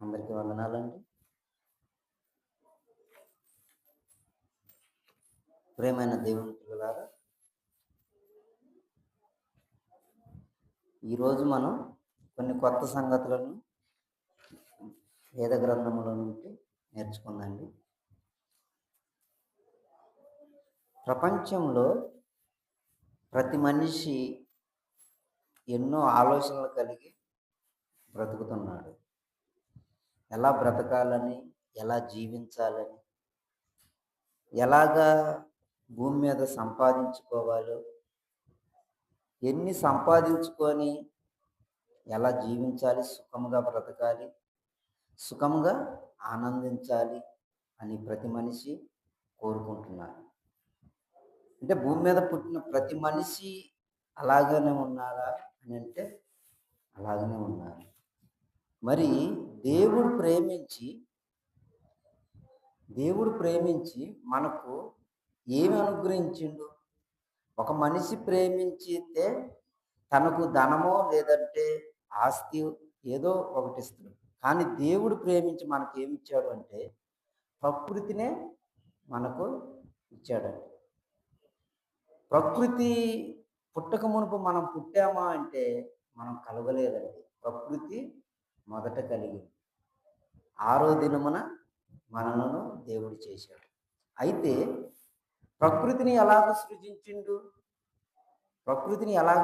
అందరికీ వందనాలండి. ప్రియమైన దేవుని పిల్లలారా, ఈరోజు మనం కొన్ని కొత్త సంగతులను వేద గ్రంథముల నుండి నేర్చుకుందండి. ప్రపంచంలో ప్రతి మనిషి ఎన్నో ఆలోచనలు కలిగి బ్రతుకుతున్నాడు. ఎలా బ్రతకాలని, ఎలా జీవించాలని, ఎలాగా భూమి మీద సంపాదించుకోవాలో, ఎన్ని సంపాదించుకొని ఎలా జీవించాలి, సుఖంగా బ్రతకాలి, సుఖంగా ఆనందించాలి అని ప్రతి మనిషి కోరుకుంటున్నారు. అంటే భూమి మీద పుట్టిన ప్రతి మనిషి అలాగనే ఉన్నారా అని అంటే అలాగనే ఉన్నారు. మరి దేవుడు ప్రేమించి మనకు ఏమి అనుగ్రహించిండు? ఒక మనిషి ప్రేమించితే తనకు ధనమో లేదంటే ఆస్తి ఏదో ఒకటి ఇస్తున్నాడు. కానీ దేవుడు ప్రేమించి మనకి ఏమి ఇచ్చాడు అంటే ప్రకృతినే మనకు ఇచ్చాడండి. ప్రకృతి పుట్టక మునుపు మనం పుట్టామా అంటే మనం కలగలేదండి. ప్రకృతి మొదట కలిగింది. 6వ దినమున మనలను దేవుడు చేశాడు. అయితే ప్రకృతిని ఎలాగ సృజించిండు, ప్రకృతిని ఎలా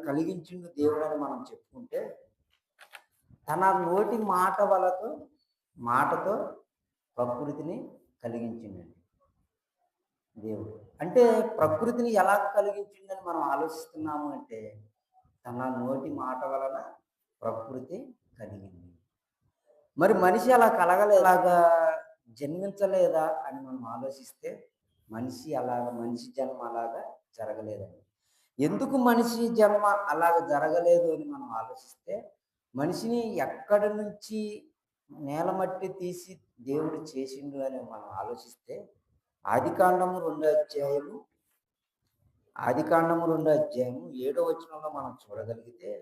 కలిగించిండు దేవుడు అని మనం చెప్పుకుంటే, తన నోటి మాటతో ప్రకృతిని కలిగించిండండి దేవుడు. అంటే ప్రకృతిని ఎలా కలిగించిందని మనం ఆలోచిస్తున్నాము అంటే, తన నోటి మాట వలన ప్రకృతి కలిగింది. మరి మనిషి అలా కలగలేలాగా జన్మించలేదా అని మనం ఆలోచిస్తే మనిషి జన్మ అలాగా జరగలేదండి. ఎందుకు మనిషి జన్మ అలాగ జరగలేదు అని మనం ఆలోచిస్తే, మనిషిని ఎక్కడి నుంచి నేలమట్టి తీసి దేవుడు చేసిండు అని మనం ఆలోచిస్తే, ఆదికాండము 2వ అధ్యాయము 7వ వచనంలో మనం చూడగలిగితే,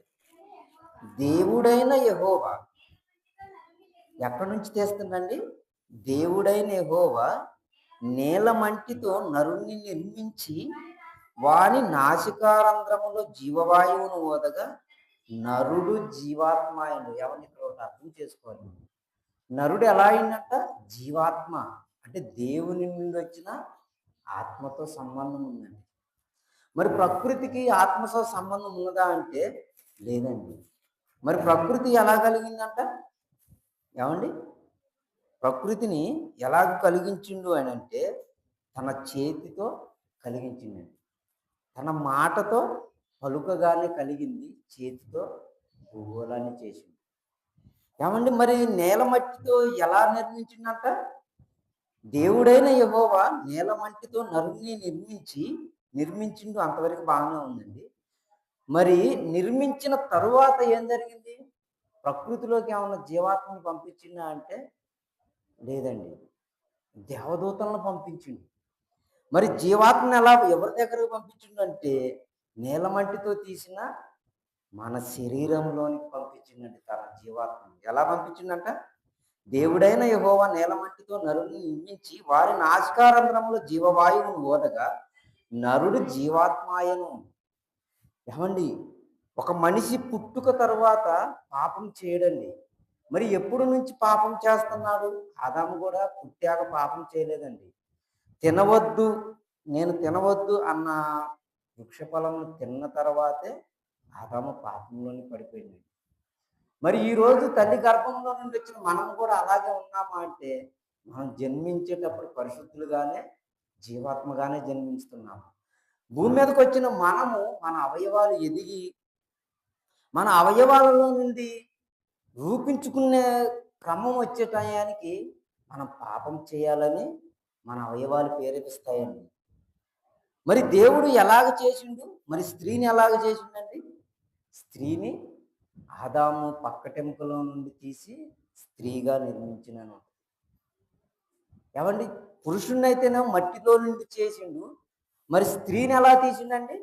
దేవుడైన యెహోవా ఎక్కడి నుంచి తీస్తుందండి? దేవుడైన యెహోవా నేలమంటితో నరుణ్ణి నిర్మించి వాని నాసికారంధ్రములో జీవవాయువును ఓదగా నరుడు జీవాత్మాయను. ఎవరిని ఇక్కడ ఒకటి అర్థం చేసుకోవాలి. నరుడు ఎలా అయిందంట? జీవాత్మ. అంటే దేవుని నుండి వచ్చిన ఆత్మతో సంబంధం ఉందండి. మరి ప్రకృతికి ఆత్మతో సంబంధం ఉన్నదా అంటే లేదండి. మరి ప్రకృతి ఎలా కలిగిందంట? ఏమండి? ప్రకృతిని ఎలాగ కలిగించిండు అని అంటే తన చేతితో కలిగించిండండి. తన మాటతో పలుకగానే కలిగింది, చేతితో భూగోళాన్ని చేసింది. ఏమండి? మరి నేలమట్టితో ఎలా నిర్మించిందంట? దేవుడైన యెహోవా నేలమట్టితో నరుని నిర్మించిండు. అంతవరకు బాగానే ఉందండి. మరి నిర్మించిన తరువాత ఏం జరిగింది? ప్రకృతిలోకి ఏమన్నా జీవాత్మను పంపించిందా అంటే లేదండి. దేవదూతలను పంపించిండు. మరి జీవాత్మను ఎవరి దగ్గరకు పంపించిండు అంటే నేలమట్టితో తీసిన మన శరీరంలోనికి పంపించిందండి తన జీవాత్మను. ఎలా పంపించిందంట? దేవుడైన యెహోవా నేలమట్టితో నరుని నిర్మించి వారి నాసికారంధ్రములో జీవవాయువును ఓదగా నరుడు జీవాత్మాయను. ఏమండి? ఒక మనిషి పుట్టుక తరువాత పాపం చేయడండి. మరి ఎప్పుడు నుంచి పాపం చేస్తున్నాడు? ఆదాము కూడా పుట్టాక పాపం చేయలేదండి. నేను తినవద్దు అన్న వృక్షఫలం తిన్న తర్వాతే ఆదాము పాపంలోని పడిపోయింది. మరి ఈరోజు తల్లి గర్భంలో నుండి వచ్చిన మనం కూడా అలాగే ఉన్నామా అంటే మనం జన్మించేటప్పుడు పరిశుద్ధులుగానే జీవాత్మగానే జన్మిస్తున్నాము. భూమి మీదకి వచ్చిన మనము మన అవయవాలు ఎదిగి మన అవయవాలలో నుండి రూపించుకునే క్రమం వచ్చే టయానికి మనం పాపం చేయాలని మన అవయవాలు ప్రేరేపిస్తాయండి. మరి దేవుడు ఎలాగ చేసిండు? మరి స్త్రీని ఎలాగ చేసిండండి? స్త్రీని ఆదాము పక్కటెముకలో నుండి తీసి స్త్రీగా నిర్మించినను. ఏమండి? పురుషుణ్ణి అయితేనేమో మట్టిలో నుండి చేసిండు. మరి స్త్రీని ఎలా తీసిండండి?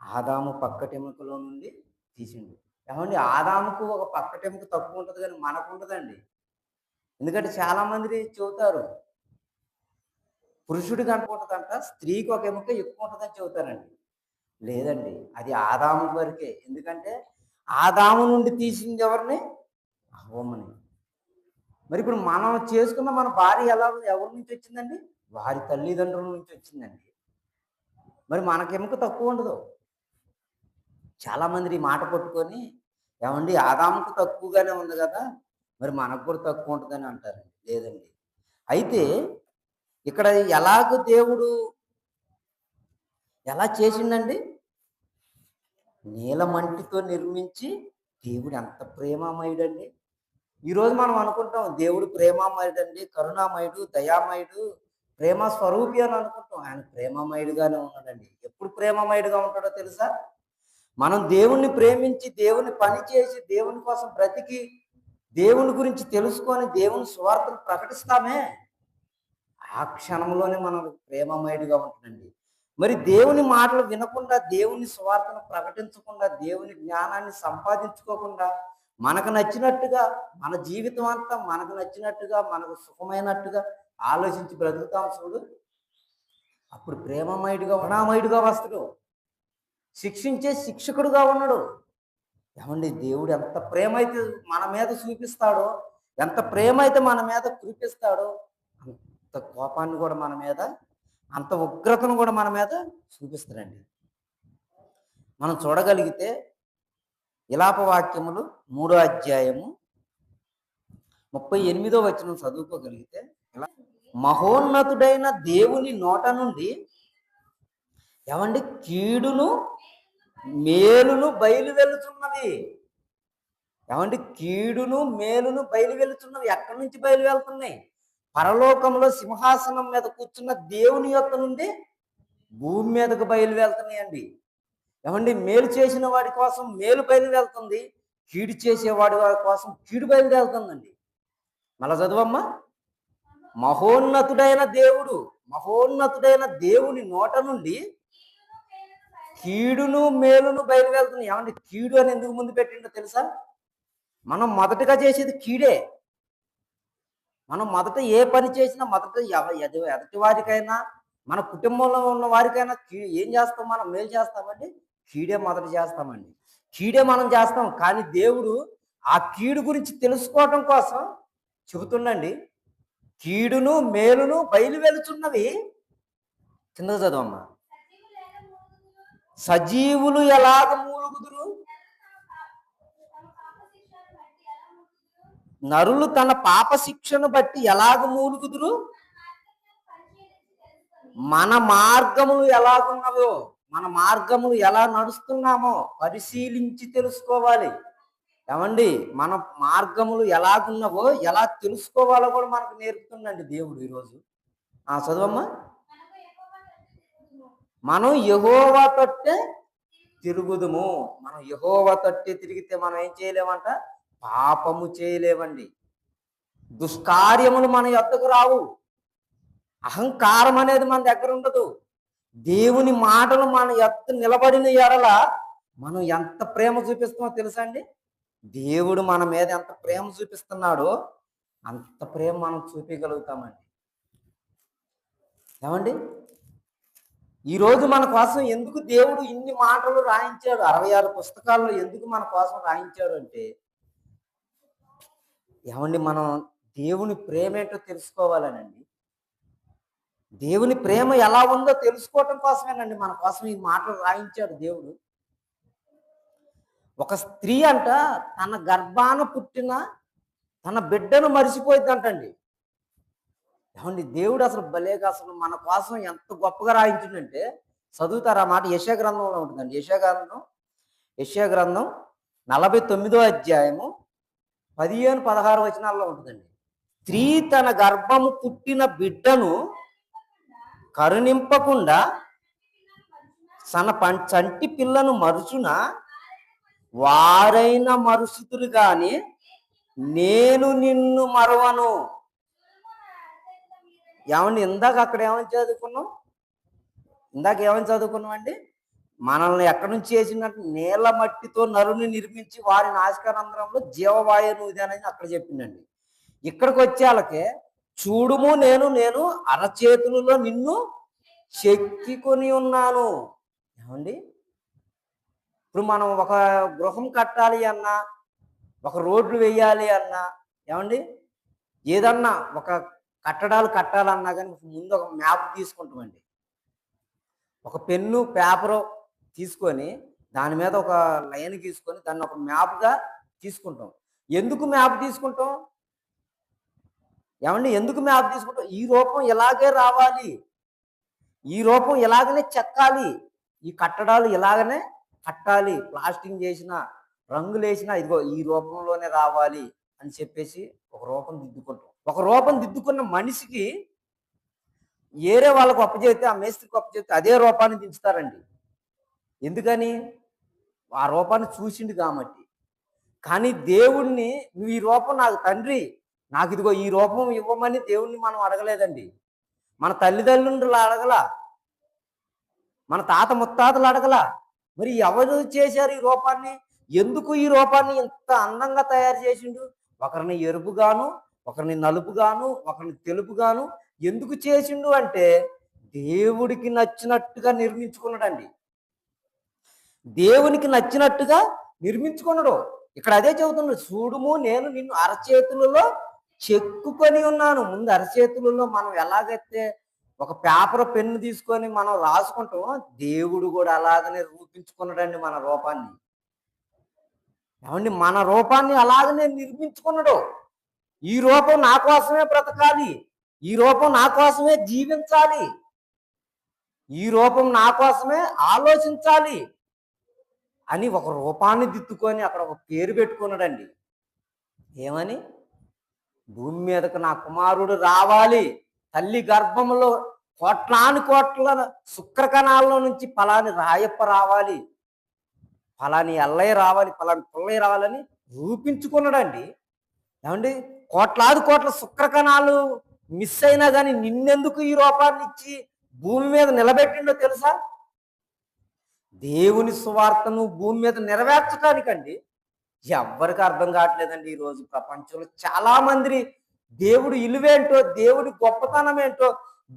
ఆదాము పక్కటెముకలో నుండి తీసిండు. ఏమండి ఆదాముకు ఒక పక్కటెముక తక్కువ ఉంటది కానీ మనకు ఉండదండి. ఎందుకంటే చాలా మంది చెబుతారు, పురుషుడికి అంత ఉంటదంట, స్త్రీకి ఒక ఎముక ఎక్కువ ఉంటదని చెబుతారండి. లేదండి. అది ఆదాము వరకే. ఎందుకంటే ఆదాము నుండి తీసింది ఎవరిని? అవ్వమ్మని. మరి ఇప్పుడు మనం చేసుకున్న మన భార్య ఎవరి నుంచి వచ్చిందండి? వారి తల్లిదండ్రుల నుంచి వచ్చిందండి. మరి మనకి ఎముక తక్కువ ఉండదు. చాలా మంది ఈ మాట పట్టుకొని, ఏమండి ఆదాముకు తక్కువగానే ఉంది కదా, మరి మనకు కూడా తక్కువ ఉంటుందని అంటారండి. లేదండి. అయితే ఇక్కడ ఎలాగ దేవుడు ఎలా చేసిండండి? నీలమంటితో నిర్మించి, దేవుడు ఎంత ప్రేమమయుడండి. ఈరోజు మనం అనుకుంటాం దేవుడు ప్రేమమయుడండి, కరుణామయుడు, దయామయుడు, ప్రేమ స్వరూపి అని అనుకుంటాం. ఆయన ప్రేమమయుడుగానే ఉన్నాడండి. ఎప్పుడు ప్రేమమయుడుగా ఉంటాడో తెలుసా? మనం దేవుణ్ణి ప్రేమించి, దేవుని పని చేసి, దేవుని కోసం బ్రతికి, దేవుని గురించి తెలుసుకొని, దేవుని సువార్తను ప్రకటిస్తామే, ఆ క్షణంలోనే మనం ప్రేమమయుడిగా ఉంటుందండి. మరి దేవుని మాటలు వినకుండా, దేవుని సువార్తను ప్రకటించకుండా, దేవుని జ్ఞానాన్ని సంపాదించుకోకుండా, మనకు నచ్చినట్టుగా మన జీవితం అంతా మనకు నచ్చినట్టుగా, మనకు సుఖమైనట్టుగా ఆలోచించి బ్రతుకుతాం చూడు, అప్పుడు ప్రేమమయుడిగా కరుణామయుడిగా వస్తాడు. శిక్షించే శిక్షకుడుగా ఉన్నాడు. ఏమండి దేవుడు ఎంత ప్రేమ అయితే మన మీద చూపిస్తాడో, ఎంత ప్రేమ అయితే మన మీద కురిపిస్తాడో, అంత కోపాన్ని కూడా మన మీద, అంత ఉగ్రతను కూడా మన మీద చూపిస్తాడండి. మనం చూడగలిగితే విలాప వాక్యములు 3వ అధ్యాయము 38వ వచనం చదువుకోగలిగితే, మహోన్నతుడైన దేవుని నోట నుండి ఏమండి కీడును మేలును బయలు వెళ్తున్నవి. ఏమండి కీడును మేలును బయలు వెళ్తున్నవి. ఎక్కడి నుంచి బయలు వెళ్తున్నాయి? పరలోకంలో సింహాసనం మీద కూర్చున్న దేవుని యొక్క నుండి భూమి మీదకు బయలు వెళ్తున్నాయండి. ఏమండి మేలు చేసిన వాడి కోసం మేలు బయలు వెళ్తుంది, కీడు చేసేవాడి కోసం కీడు బయలు వెళ్తుందండి. మళ్ళా చదువమ్మా. మహోన్నతుడైన దేవుని నోట నుండి కీడును మేలును బయలు వెళ్తున్నాయి. ఏమండి కీడు అని ఎందుకు ముందు పెట్టిండో తెలుసా? మనం మొదటగా చేసేది కీడే. మనం మొదట ఏ పని చేసినా మొదట ఎదుటి వారికైనా, మన కుటుంబంలో ఉన్న వారికైనా ఏం చేస్తాం? మనం మేలు చేస్తామండి, కీడే మొదట చేస్తామండి. కీడే మనం చేస్తాం. కానీ దేవుడు ఆ కీడు గురించి తెలుసుకోవటం కోసం చెబుతుండండి, కీడును మేలును బయలు వెలుచున్నవి. కిందకు చదవమ్మా. సజీవులు ఎలాగ మూలుగుదురు? నరులు తన పాప శిక్షను బట్టి ఎలాగ మూలుగుదురు? మన మార్గములు ఎలాగున్నవో, మన మార్గములు ఎలా నడుస్తున్నామో పరిశీలించి తెలుసుకోవాలి. ఏమండి మన మార్గములు ఎలాగున్నవో ఎలా తెలుసుకోవాలో కూడా మనకు నేర్పుతుందండి దేవుడు ఈరోజు. చదవమ్మా. మనం యెహోవా తట్టే తిరుగుదుము. మనం యెహోవా తట్టే తిరిగితే మనం ఏం చేయలేమంట? పాపము చేయలేమండి. దుష్కార్యములు మన యొద్దకు రావు. అహంకారం అనేది మన దగ్గర ఉండదు. దేవుని మాటలు మన యొద్ద నిలబడిన ఎడల మనం ఎంత ప్రేమ చూపిస్తామో తెలుసా అండి? దేవుడు మన మీద ఎంత ప్రేమ చూపిస్తున్నాడో అంత ప్రేమ మనం చూపించగలుగుతామండి. ఏమండి ఈరోజు మన కోసం ఎందుకు దేవుడు ఇన్ని మాటలు రాయించాడు? 66 పుస్తకాల్లో ఎందుకు మన కోసం రాయించాడు అంటే, ఏమండి మనం దేవుని ప్రేమ ఏంటో తెలుసుకోవాలనండి. దేవుని ప్రేమ ఎలా ఉందో తెలుసుకోవటం కోసమేనండి మన కోసం ఈ మాటలు రాయించాడు దేవుడు. ఒక స్త్రీ అంట తన గర్భాన పుట్టిన తన బిడ్డను మరిచిపోయిందంటండి. ఏమండి దేవుడు అసలు భలేగా అసలు మన కోసం ఎంత గొప్పగా రాయించిందంటే, చదువుతారు ఆ మాట. యెషయా గ్రంథంలో ఉంటుందండి. యెషయా గ్రంథం 49వ అధ్యాయము 15-16 వచనాల్లో ఉంటుందండి. స్త్రీ తన గర్భము పుట్టిన బిడ్డను కరుణింపకుండా చంటి పిల్లను మరుచున వారైన మరుసుతురు గాని నేను నిన్ను మరవను. ఏమండి ఇందాక ఏమని చదువుకున్నాం అండి? మనల్ని ఎక్కడి నుంచి చేసిందంటే నీళ్ళ మట్టితో నరుని నిర్మించి వారి నాసికారంధ్రంలో జీవవాయువు అనేది అక్కడ చెప్పిందండి. ఇక్కడికి వచ్చే వాళ్ళకి చూడుము నేను అరచేతులలో నిన్ను చెక్కికొని ఉన్నాను. ఏమండి, ఇప్పుడు మనం ఒక గృహం కట్టాలి అన్నా, ఒక రోడ్లు వేయాలి అన్నా, ఏమండి, ఏదన్నా ఒక కట్టడాలు కట్టాలన్నా కానీ ముందు ఒక మ్యాప్ తీసుకుంటామండి. ఒక పెన్ను పేపరు తీసుకొని దాని మీద ఒక లైన్ గీసుకొని దాన్ని ఒక మ్యాప్గా తీసుకుంటాం. ఎందుకు మ్యాప్ తీసుకుంటాం? ఏమండి, ఎందుకు మ్యాప్ తీసుకుంటాం? ఈ రూపం ఇలాగే రావాలి, ఈ రూపం ఇలాగనే చెక్కాలి, ఈ కట్టడాలు ఇలాగనే కట్టాలి, ప్లాస్టింగ్ చేసిన రంగులు వేసినా ఇదిగో ఈ రూపంలోనే రావాలి అని చెప్పేసి ఒక రూపం దిద్దుకుంటాం. ఒక రూపం దిద్దుకున్న మనిషికి ఏరే వాళ్ళకు అప్పచెప్తే, ఆ మేస్త్రికి అప్పచెప్తే అదే రూపాన్ని దించుతారండి. ఎందుకని? ఆ రూపాన్ని చూసిండు కాబట్టి. కానీ దేవుణ్ణి, నువ్వు ఈ రూపం నాకు తండ్రి, నాకు ఇదిగో ఈ రూపం ఇవ్వమని దేవుణ్ణి మనం అడగలేదండి. మన తల్లిదండ్రులు అడగల, మన తాత ముత్తాతలు అడగల. మరి ఎవరు చేశారు ఈ రూపాన్ని? ఎందుకు ఈ రూపాన్ని ఇంత అందంగా తయారు చేసిండు? ఒకరిని ఎరుపుగాను, ఒకరిని నలుపుగాను, ఒకరిని తెలుపుగాను ఎందుకు చేసిండు అంటే దేవుడికి నచ్చినట్టుగా నిర్మించుకున్నాడండి. దేవునికి నచ్చినట్టుగా నిర్మించుకున్నాడు. ఇక్కడ అదే చెబుతున్నాడు, చూడుము నేను నిన్ను అరచేతులలో చెక్కుకొని ఉన్నాను. ముందు అరచేతులలో మనం ఎలాగైతే ఒక పేపర్ పెన్ను తీసుకొని మనం రాసుకుంటాం, దేవుడు కూడా అలాగనే రూపించుకున్నాడండి మన రూపాన్ని. ఏమండి, మన రూపాన్ని అలాగనే నిర్మించుకున్నాడు. ఈ రూపం నా కోసమే బ్రతకాలి, ఈ రూపం నా కోసమే జీవించాలి, ఈ రూపం నా కోసమే ఆలోచించాలి అని ఒక రూపాన్ని దిద్దుకొని అక్కడ ఒక పేరు పెట్టుకున్నాడండి. ఏమని? భూమి మీదకు నా కుమారుడు రావాలి, తల్లి గర్భంలో కోట్లాను కోట్ల శుక్రకణాల్లో నుంచి ఫలాని రాయప్ప రావాలి, ఫలాని ఎల్లయ్య రావాలి, ఫలాని పుల్లయ్య రావాలని రూపించుకున్నాడండి. ఏమండి, కోట్లాది కోట్ల శుక్రకణాలు మిస్ అయినా కానీ నిన్నెందుకు ఈ రూపాన్ని ఇచ్చి భూమి మీద నిలబెట్టిండో తెలుసా? దేవుని సువార్తను భూమి మీద నెరవేర్చడానికండి. ఎవ్వరికి అర్థం కావట్లేదండి ఈరోజు ప్రపంచంలో. చాలా మంది దేవుడి ఇలువేంటో, దేవుడి గొప్పతనం ఏంటో,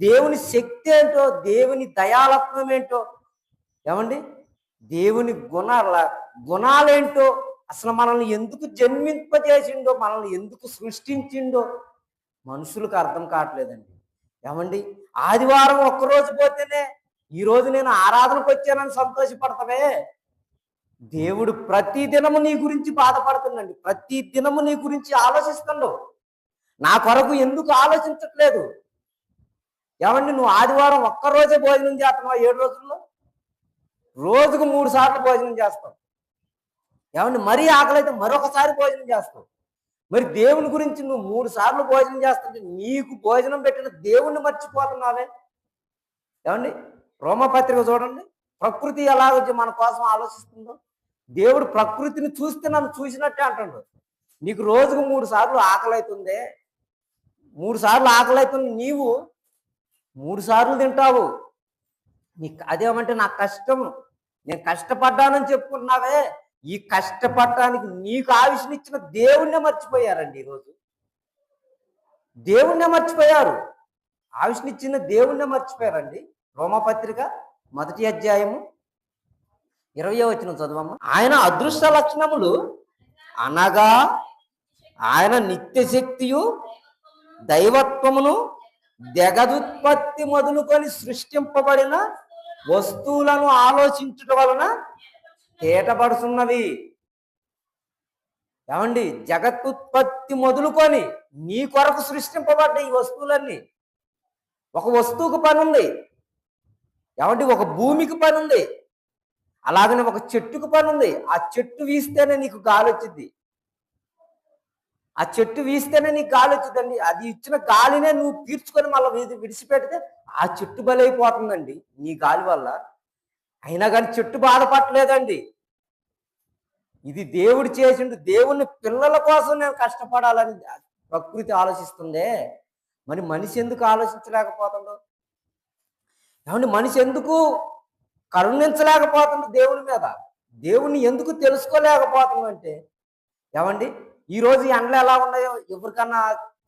దేవుని శక్తి ఏంటో, దేవుని దయాలత్వం ఏంటో, ఏమండి, దేవుని గుణాలేంటో, అసలు మనల్ని ఎందుకు జన్మింపజేసిండో, మనల్ని ఎందుకు సృష్టించిండో మనుషులకు అర్థం కావట్లేదండి. ఏమండి, ఆదివారం ఒక్కరోజు పోతేనే ఈరోజు నేను ఆరాధనకు వచ్చానని సంతోషపడతావే, దేవుడు ప్రతి దినము నీ గురించి బాధపడుతుందండి. ప్రతి దినము నీ గురించి ఆలోచిస్తుండు. నా కొరకు ఎందుకు ఆలోచించట్లేదు? ఏమండి, నువ్వు ఆదివారం ఒక్కరోజే భోజనం చేస్తున్నావు, 7 రోజుల్లో రోజుకు 3 సార్లు భోజనం చేస్తావు. ఏమండి, మరీ ఆకలి అయితే మరొకసారి భోజనం చేస్తావు. మరి దేవుని గురించి నువ్వు 3 సార్లు భోజనం చేస్తుంటే నీకు భోజనం పెట్టిన దేవుణ్ణి మర్చిపోతున్నావే. ఏమండి, రోమపత్రిక చూడండి, ప్రకృతి ఎలాగ మన కోసం ఆలోచిస్తుందో. దేవుడు ప్రకృతిని చూస్తే నన్ను చూసినట్టే అంటాడు. నీకు రోజుకు 3 సార్లు ఆకలి అవుతుందే, 3 సార్లు ఆకలి అవుతుంది, నీవు 3 సార్లు తింటావు. నీకు అదేమంటే నా కష్టం, నేను కష్టపడ్డానని చెప్పుకున్నావే. ఈ కష్టపడటానికి నీకు ఆయుష్నిచ్చిన దేవుణ్ణే మర్చిపోయారండి ఈరోజు. దేవుణ్ణే మర్చిపోయారు, ఆయుష్నిచ్చిన దేవుణ్ణే మర్చిపోయారండి. రోమపత్రిక 1వ అధ్యాయము 20వ వచనం చదువమ్మ. ఆయన అదృష్ట లక్షణములు అనగా ఆయన నిత్యశక్తియు దైవత్వమును జగదుత్పత్తి మొదలుకొని సృష్టింపబడిన వస్తువులను ఆలోచించుట వలన తేటపడుతున్నవి. ఏమండి, జగత్తుత్పత్తి మొదలుకొని నీ కొరకు సృష్టింపబడ్డ ఈ వస్తువులన్నీ. ఒక వస్తువుకు పని ఉంది, ఏమండి, ఒక భూమికి పని ఉంది, అలాగనే ఒక చెట్టుకు పని ఉంది. ఆ చెట్టు వీస్తేనే నీకు గాలి వచ్చింది, ఆ చెట్టు వీస్తేనే నీకు గాలి వచ్చిందండి. అది ఇచ్చిన గాలినే నువ్వు పీల్చుకొని మళ్ళీ విడిచిపెడితే ఆ చెట్టు బలైపోతుందండి నీ గాలి వల్ల. అయినా కానీ చెట్టు బాధపడలేదండి. ఇది దేవుడు చేసిండు, దేవుని పిల్లల కోసం నేను కష్టపడాలని ప్రకృతి ఆలోచిస్తుందే. మరి మనిషి ఎందుకు ఆలోచించలేకపోతుందో? ఏమండి, మనిషి ఎందుకు కరుణించలేకపోతుంది దేవుని మీద. దేవుణ్ణి ఎందుకు తెలుసుకోలేకపోతున్నాం అంటే, ఏమండి ఈరోజు ఎండలు ఎలా ఉన్నాయో ఎవరికన్నా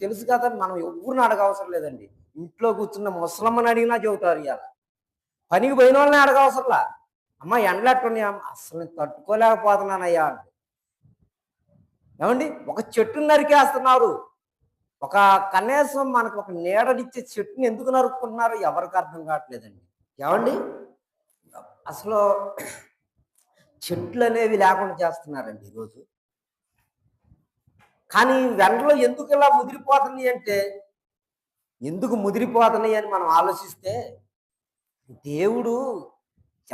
తెలుసు కదా, మనం ఎవరిని అడగవసరం లేదండి. ఇంట్లో కూర్చున్న ముసలమ్మని అడిగినా చెబుతారు ఇవాళ. పనికి పోయిన వాళ్ళని అడగవసరంలా. అమ్మ ఎండలు ఎట్టున్నాయా, అసలు నేను తట్టుకోలేకపోతున్నానయ్యా అంటే. ఏమండి ఒక చెట్టుని నరికేస్తున్నారు. ఒక కనీసం మనకు ఒక నీడనిచ్చే చెట్టుని ఎందుకు నరుక్కుంటున్నారో ఎవరికి అర్థం కావట్లేదండి. ఏమండి అసలు చెట్లు అనేవి లేకుండా చేస్తున్నారండి ఈరోజు. కానీ ఎండలో ఎందుకు ఇలా ముదిరిపోతున్నాయి అంటే, ఎందుకు ముదిరిపోతున్నాయి అని మనం ఆలోచిస్తే, దేవుడు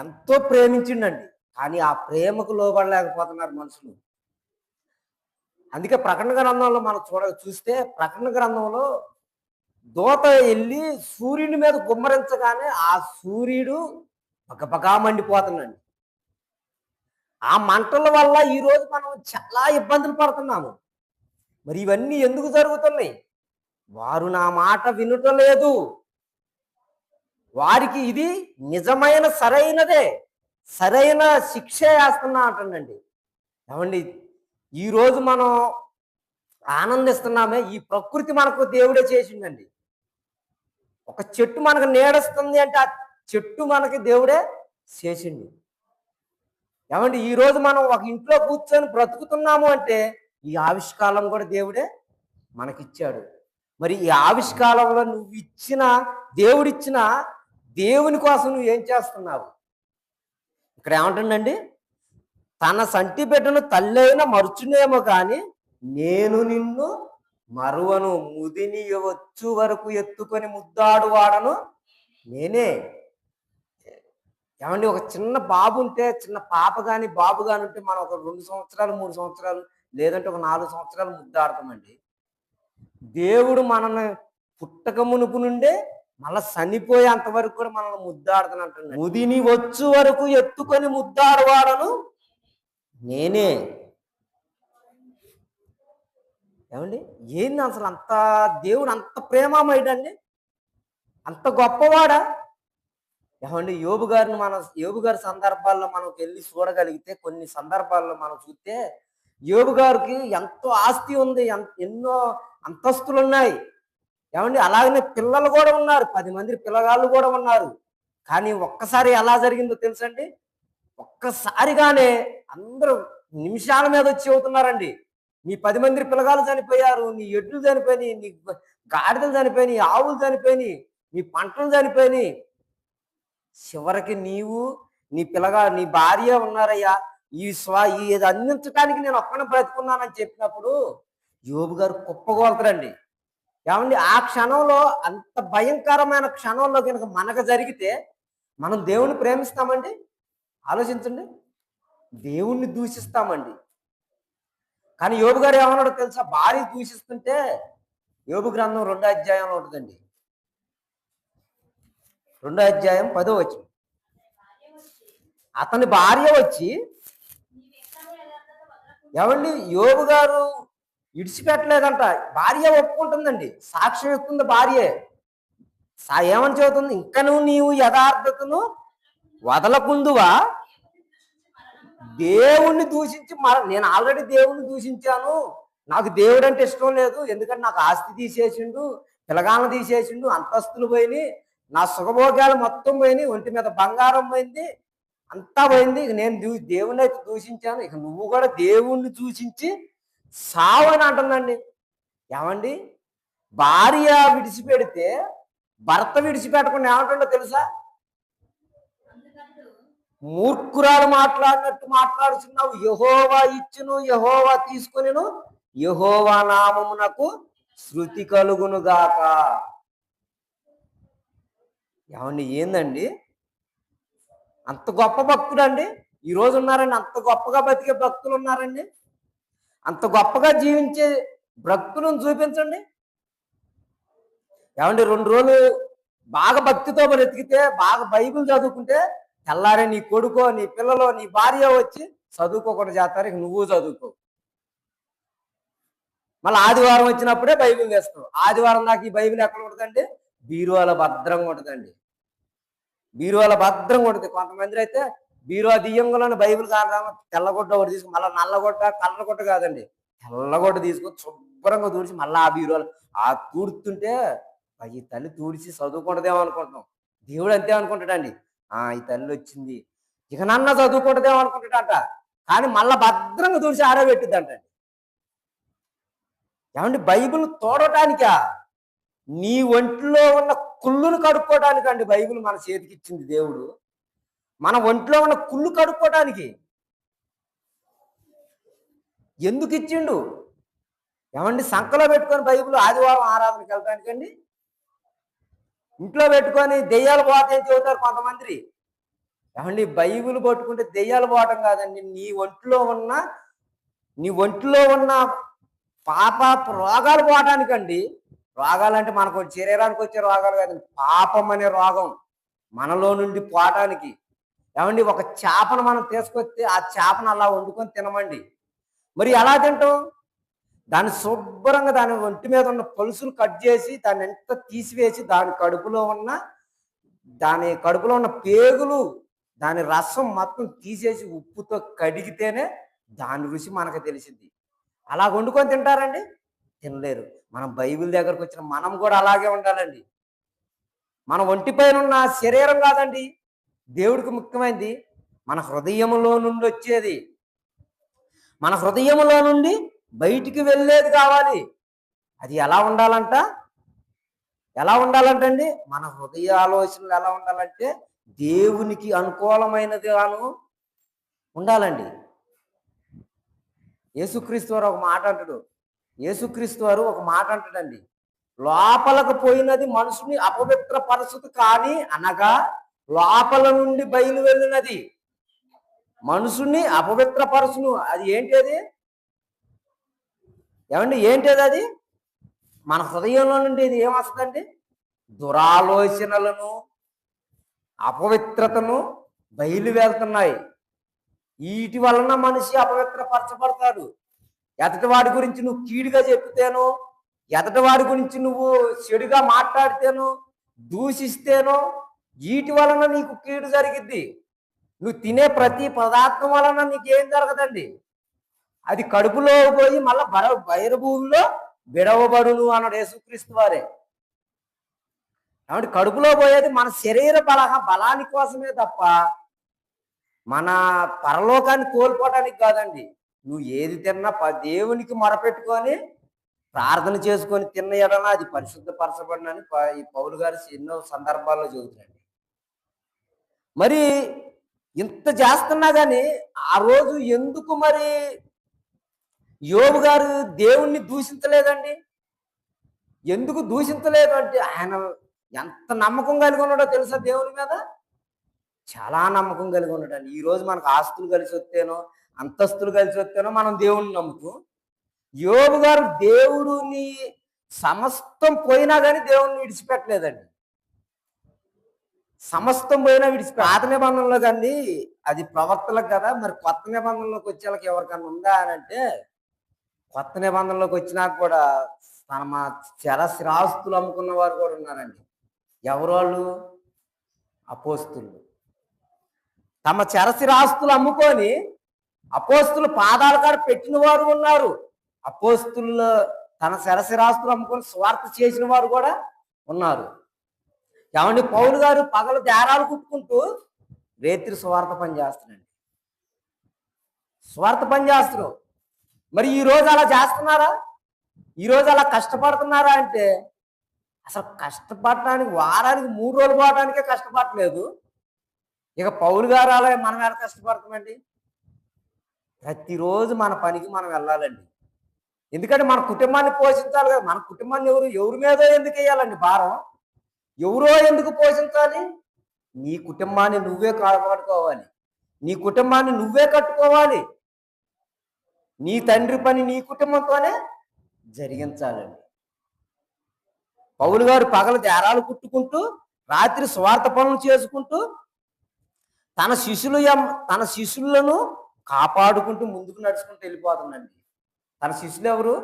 ఎంతో ప్రేమించిండండి. కానీ ఆ ప్రేమకు లోబడలేకపోతున్నారు మనుషులు. అందుకే ప్రకటన గ్రంథంలో మనం చూస్తే ప్రకటన గ్రంథంలో దూత వెళ్ళి సూర్యుని మీద గుమ్మరించగానే ఆ సూర్యుడు పగపగా మండిపోతున్నాడు. ఆ మంటల వల్ల ఈరోజు మనం చాలా ఇబ్బందులు పడుతున్నాము. మరి ఇవన్నీ ఎందుకు జరుగుతున్నాయి? వారు నా మాట వినుట లేదు. వారికి ఇది నిజమైన సరైనదే, సరైన శిక్షే వేస్తున్నా అంటుండండి. ఏమండి ఈరోజు మనం ఆనందిస్తున్నామే, ఈ ప్రకృతి మనకు దేవుడే చేసిండండి. ఒక చెట్టు మనకు నీడస్తుంది అంటే ఆ చెట్టు మనకి దేవుడే చేసిండు. ఏమండి ఈరోజు మనం ఒక ఇంట్లో కూర్చొని బ్రతుకుతున్నాము అంటే ఈ ఆవిష్కారం కూడా దేవుడే మనకిచ్చాడు. మరి ఈ ఆవిష్కారంలో నువ్వు ఇచ్చిన దేవుడిచ్చిన దేవుని కోసం నువ్వు ఏం చేస్తున్నావు? ఇక్కడ ఏమంటుండండి, తన సంటి బిడ్డను తల్లైన మరుచునేమో కానీ నేను నిన్ను మరువను, ముదిని వచ్చు వరకు ఎత్తుకొని ముద్దాడు వాడను నేనే. ఏమండి ఒక చిన్న బాబు ఉంటే, చిన్న పాప కానీ బాబు కానీ ఉంటే మనం ఒక 2 సంవత్సరాలు 3 సంవత్సరాలు లేదంటే ఒక 4 సంవత్సరాలు ముద్దాడతామండి. దేవుడు మనల్ని పుట్టక మునుపు నుండే మళ్ళా చనిపోయేంత వరకు కూడా మనల్ని ముద్దాడుతానంటున్నాడు. ముదిని వచ్చు వరకు ఎత్తుకొని ముద్దాడవాడను నేనే. ఏమండి ఏంది అసలు అంత దేవుడు అంత ప్రేమమయుడండి, అంత గొప్పవాడా? ఏమండి యోబు గారి సందర్భాల్లో మనం వెళ్ళి చూడగలిగితే, కొన్ని సందర్భాల్లో మనం చూస్తే యోబు గారికి ఎంతో ఆస్తి ఉంది, ఎన్నో అంతస్తులు ఉన్నాయి. ఏమండి అలాగనే పిల్లలు కూడా ఉన్నారు, 10 మంది పిల్లగాళ్ళు కూడా ఉన్నారు. కానీ ఒక్కసారి ఎలా జరిగిందో తెలుసండి, ఒక్కసారిగానే అందరూ నిమిషాల మీద వచ్చి అవుతున్నారండి. నీ 10 మంది పిల్లగాళ్ళు చనిపోయారు, నీ ఎడ్లు చనిపోయినాయి, నీ గాడిదలు చనిపోయినాయి, ఆవులు చనిపోయినాయి, నీ పంటలు చనిపోయినాయి. చివరికి నీవు నీ భార్య ఉన్నారయ్యా, ఇది అందించడానికి నేను ఒక్కనే బ్రతుకున్నానని చెప్పినప్పుడు యోబు గారు కుప్పగోలుతారండి. ఏమండి ఆ క్షణంలో, అంత భయంకరమైన క్షణంలో కనుక మనకు జరిగితే మనం దేవుణ్ణి ప్రేమిస్తామండి? ఆలోచించండి, దేవుణ్ణి దూషిస్తామండి. కానీ యోబు గారు ఏమన్నాడో తెలుసా? భార్య దూషిస్తుంటే యోబు గ్రంథం 2వ అధ్యాయంలో ఉంటుందండి. 2వ అధ్యాయం 10వ వచనం. అతని భార్య వచ్చి, ఏమండి యోబు గారు ఇడిచిపెట్టలేదంట, భార్య ఒప్పుకుంటుందండి, సాక్ష్యం ఇస్తుంది భార్యే. ఏమని చెబుతుంది? ఇంకను నీవు యథార్థతను వదలకుందువా, దేవుణ్ణి దూషించి నేను ఆల్రెడీ దేవుణ్ణి దూషించాను, నాకు దేవుడు అంటే ఇష్టం లేదు, ఎందుకంటే నాకు ఆస్తి తీసేసిండు, పిల్లగాలను తీసేసిండు, అంతస్తులు పోయినాయి, నా సుఖభోగాలు మొత్తం పోయినాయి, ఒంటి మీద బంగారం పోయింది, అంతా పోయింది, నేను దేవుణ్ణి అయితే దూషించాను, ఇక నువ్వు కూడా దేవుణ్ణి దూషించి సావు అని అంటుందండి. ఏమండి భార్య విడిచిపెడితే భర్త విడిచిపెట్టకుండా ఏమంటుండో తెలుసా? మూర్ఖురాలు మాట్లాడినట్టు మాట్లాడుతున్నావు, యెహోవా ఇచ్చును యెహోవా తీసుకునిను, యెహోవా నామమునకు శృతి కలుగును గాక. ఏమండి ఏందండి అంత గొప్ప భక్తుడు అండి ఈ రోజు ఉన్నారండి? అంత గొప్పగా బతికే భక్తులు ఉన్నారండి? అంత గొప్పగా జీవించే భక్తులను చూపించండి. ఏమండి 2 రోజులు బాగా భక్తితో బ్రతికితే, బాగా బైబిల్ చదువుకుంటే, తెల్లారే నీ కొడుకో నీ పిల్లలో నీ భార్య వచ్చి చదువుకోకుండా చేస్తారు, ఇక నువ్వు చదువుకో. మళ్ళీ ఆదివారం వచ్చినప్పుడే బైబిల్ తెస్తావు. ఆదివారం దాకా ఈ బైబిల్ ఎక్కడ ఉంటుందండి? బీరువాలో భద్రంగా ఉంటుందండి. బీరువాల భద్రంగా ఉంటుంది. కొంతమంది అయితే బీరువా దియ్యంగానే బైబిల్ కారణం తెల్లగొడ్డ ఒకటి తీసుకుని మళ్ళీ నల్లగొడ్డ కర్రగొడ్డ కాదండి, తెల్లగొడ్డ తీసుకొని శుభ్రంగా తుడిచి మళ్ళీ ఆ బీరువాలు ఆ తూడుతుంటే ఈ తల్లి తుడిచి చదువుకుంటదేమో అనుకుంటున్నాం. దేవుడు అంతే అనుకుంటాడండి. ఈ తల్లి వచ్చింది ఇక నన్న చదువుకుంటదేమో అనుకుంటాడంట. కానీ మళ్ళా భద్రంగా తుడిచి ఆరబెట్టిద్దంటండి. ఏమండి, బైబిల్ తోడటానికా? నీ ఒంట్లో ఉన్న కుళ్ళును కడుక్కోవడానికండి బైబిల్ మన చేతికి ఇచ్చింది దేవుడు. మన ఒంట్లో ఉన్న కుళ్ళు కడుక్కోవడానికి ఎందుకు ఇచ్చిండు? ఏమండి, సంకలో పెట్టుకొని బైబిల్ ఆదివారం ఆరాధనకి వెళ్ళటానికండి? ఇంట్లో పెట్టుకొని దెయ్యాలు పోతాయని చెబుతారు కొంతమంది. ఏమండి, బైబిల్ పట్టుకుంటే దెయ్యాలు పోవటం కాదండి, నీ ఒంట్లో ఉన్న పాప రోగాలు పోవటానికండి. రోగాలంటే మనకు శరీరానికి వచ్చే రోగాలు కాదండి, పాపం అనే రోగం మనలో నుండి పోవటానికి. ఏమండి, ఒక చేపను మనం తీసుకొస్తే ఆ చేపను అలా వండుకొని తినమండి. మరి ఎలా తింటాం? దాన్ని శుభ్రంగా దాని ఒంటి మీద ఉన్న పలుసులు కట్ చేసి దాన్ని ఎంత తీసివేసి దాని కడుపులో ఉన్న పేగులు దాని రసం మొత్తం తీసేసి ఉప్పుతో కడిగితేనే దాని రుచి మనకు తెలిసింది. అలా వండుకొని తింటారండి? తినలేరు. మనం బైబిల్ దగ్గరకు వచ్చిన మనం కూడా అలాగే ఉండాలండి. మన ఒంటి పైన ఉన్న శరీరం కాదండి దేవుడికి ముఖ్యమైనది, మన హృదయంలో నుండి వచ్చేది, మన హృదయంలో నుండి బయటికి వెళ్ళేది కావాలి. అది ఎలా ఉండాలంటండి? మన హృదయ ఆలోచనలు ఎలా ఉండాలంటే దేవునికి అనుకూలమైనది గాను ఉండాలండి. యేసుక్రీస్తు వారు ఒక మాట అంటాడండి, లోపలకు పోయినది మనుషుని అపవిత్రపరచుదు కానీ అనగా లోపల నుండి బయలు వెళ్ళినది మనుషుని అపవిత్రపరచును. అది ఏంటి? అది మన హృదయంలో నుండి ఇది ఏమొస్తుందండి? దురాలోచనలను, అపవిత్రతను బయలు వెళ్తున్నాయి. వీటి వలన మనిషి అపవిత్రపరచబడతాడు. ఎదటివాడి గురించి నువ్వు కీడుగా చెప్తేనో, ఎదటివాడి గురించి నువ్వు చెడుగా మాట్లాడితేనో, దూషిస్తేనో వీటి వలన నీకు కీడు జరిగిద్ది. నువ్వు తినే ప్రతి పదార్థం వలన నీకేం జరగదండి, అది కడుపులో పోయి మళ్ళా బైరభూమిలో విడవబడును అన్నాడు యేసుక్రీస్తు వారే. కాబట్టి కడుపులో పోయేది మన శరీర బలాని కోసమే తప్ప మన పరలోకాన్ని కోల్పోవడానికి కాదండి. నువ్వు ఏది తిన్నా దేవునికి మొరపెట్టుకొని ప్రార్థన చేసుకొని తిన్న ఎడన అది పరిశుద్ధపరచబడినని ఈ పౌలు గారు ఎన్నో సందర్భాల్లో చెబుతున్నాడు. మరి ఇంత చేస్తున్నా కానీ ఆ రోజు ఎందుకు మరి యోబు గారు దేవుణ్ణి దూషించలేదండి? ఎందుకు దూషించలేదు అంటే ఆయన ఎంత నమ్మకం కలిగి ఉన్నాడో తెలుసా దేవుని మీద? చాలా నమ్మకం కలిగి ఉన్నాడండి. ఈరోజు మనకు ఆస్తులు కలిసి వస్తేనో అంతస్తులు కలిసి వస్తేనో మనం దేవుణ్ణి నమ్ముతాం. యోబు గారు దేవుడిని సమస్తం పోయినా కానీ దేవుణ్ణి విడిచిపెట్టలేదండి. సమస్తం పోయినా పాత నిబంధనలో కండి అది ప్రవక్తలకు కదా, మరి కొత్త నిబంధనలోకి వచ్చేళ్ళకి ఎవరికన్నా ఉందా అని అంటే, కొత్త నిబంధనలోకి వచ్చినాక కూడా మా స్థిరాస్తులు అమ్ముకున్న వారు కూడా ఉన్నారండి. ఎవరు వాళ్ళు? అపోస్తులు. తమ స్థిరాస్తులు అమ్ముకొని అపోస్తులు పాదాల కాడ పెట్టిన వారు ఉన్నారు. అపోస్తులు తన స్థిరాస్తులు అమ్ముకొని స్వార్థ చేసిన వారు కూడా ఉన్నారు. ఏమండి, పౌలు గారు పగలు దారాలు కుట్టుకుంటూ రేత్రి స్వార్థ పని చేస్తున్నాడు. మరి ఈరోజు అలా చేస్తున్నారా? ఈరోజు అలా కష్టపడుతున్నారా అంటే అసలు కష్టపడటానికి వారానికి 3 రోజులు పోవడానికే కష్టపడలేదు. ఇక పౌలు గారు అలా మనం ఎలా కష్టపడతామండి? ప్రతిరోజు మన పనికి మనం వెళ్ళాలండి. ఎందుకంటే మన కుటుంబాన్ని పోషించాలి కదా. మన కుటుంబాన్ని ఎవరి మీద ఎందుకు వేయాలండి భారం? ఎవరో ఎందుకు పోషించాలి? నీ కుటుంబాన్ని నువ్వే కాపాడుకోవాలి, నీ కుటుంబాన్ని నువ్వే కట్టుకోవాలి. నీ తండ్రి పని నీ కుటుంబంతోనే జరిగించాలండి. పౌలు గారు పగలు దారాలు కుట్టుకుంటూ రాత్రి స్వార్థ పనులు చేసుకుంటూ తన శిష్యులను కాపాడుకుంటూ ముందుకు నడుచుకుంటూ వెళ్ళిపోతుందండి. తన శిష్యులు ఎవరు?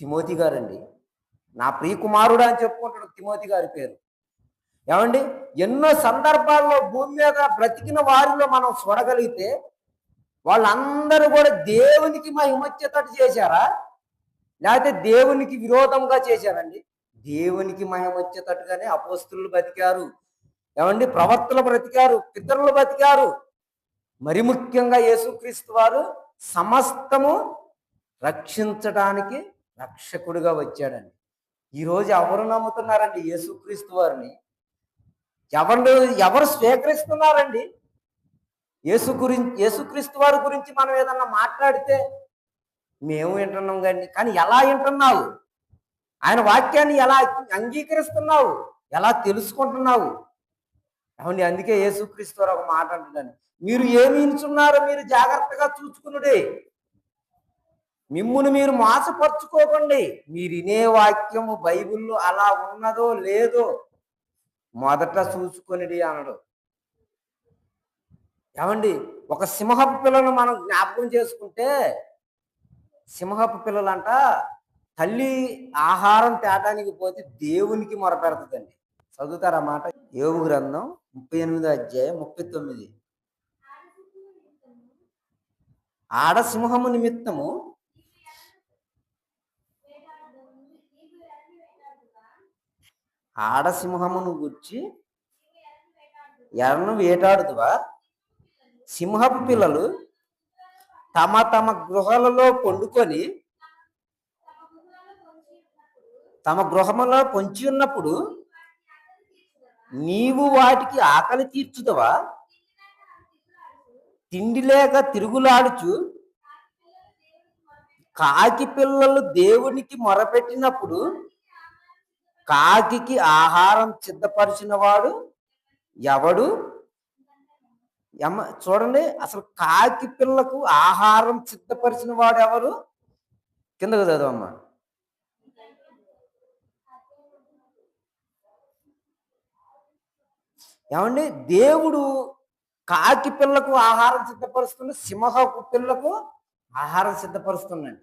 తిమోతి గారండి. నా ప్రియ కుమారుడు అని చెప్పుకుంటాడు తిమోతి గారి పేరు. ఏమండి? ఎన్నో సందర్భాల్లో భూమి మీద బ్రతికిన వారిలో మనం చూడగలిగితే వాళ్ళందరూ కూడా దేవునికి మహిమొచ్చేటట్టు చేశారా? లేకపోతే దేవునికి విరోధంగా చేశారండి? దేవునికి మహిమొచ్చేటట్టుగానే అపోస్తలులు బతికారు. ఏమండి? ప్రవక్తలు బ్రతికారు, పితరులు బతికారు. మరి ముఖ్యంగా యేసుక్రీస్తు వారు సమస్తము రక్షించడానికి రక్షకుడిగా వచ్చాడండి. ఈరోజు ఎవరు నమ్ముతున్నారండి యేసుక్రీస్తు వారిని? ఎవరు స్వీకరిస్తున్నారండి? యేసుక్రీస్తు వారి గురించి మనం ఏదన్నా మాట్లాడితే మేము వింటున్నాం కానీ ఎలా వింటున్నావు? ఆయన వాక్యాన్ని ఎలా అంగీకరిస్తున్నావు? ఎలా తెలుసుకుంటున్నావు? అవును, అందుకే యేసుక్రీస్తు వారు ఒక మాట అంటున్నాను, మీరు ఏమి వింటున్నారో మీరు జాగ్రత్తగా చూసుకునుడి, మిమ్మును మీరు మోసపరుచుకోకండి. మీరు వినే వాక్యము బైబిల్లో అలా ఉన్నదో లేదో మొదట చూసుకొనిడి అనడు. ఏమండి? ఒక సింహపు పిల్లను మనం జ్ఞాపకం చేసుకుంటే, సింహపు పిల్లలంట తల్లి ఆహారం తేటానికి పోతే దేవునికి మొరపెడుతుందండి. చదువుతారా మాట? యోబు గ్రంథం 38 అధ్యాయం 39. ఆడసింహము నిమిత్తము ఆడసింహమును గుర్చి ఎర్రను వేటాడుదువా? సింహపు పిల్లలు తమ తమ గృహాలలో పండుకొని తమ గృహములో పొంచి ఉన్నప్పుడు నీవు వాటికి ఆకలి తీర్చుదవా? తిండి లేక తిరుగులాడుచు కాకి పిల్లలు దేవునికి మొరపెట్టినప్పుడు కాకికి ఆహారం సిద్ధపరిచిన వాడు ఎవడు? చూడండి, అసలు కాకి పిల్లకు ఆహారం సిద్ధపరిచిన వాడు ఎవరు? కిందకు చదవమ్మా. ఏమండి? దేవుడు కాకి పిల్లకు ఆహారం సిద్ధపరుస్తున్న, సింహపు పిల్లకు ఆహారం సిద్ధపరుస్తున్నాడు.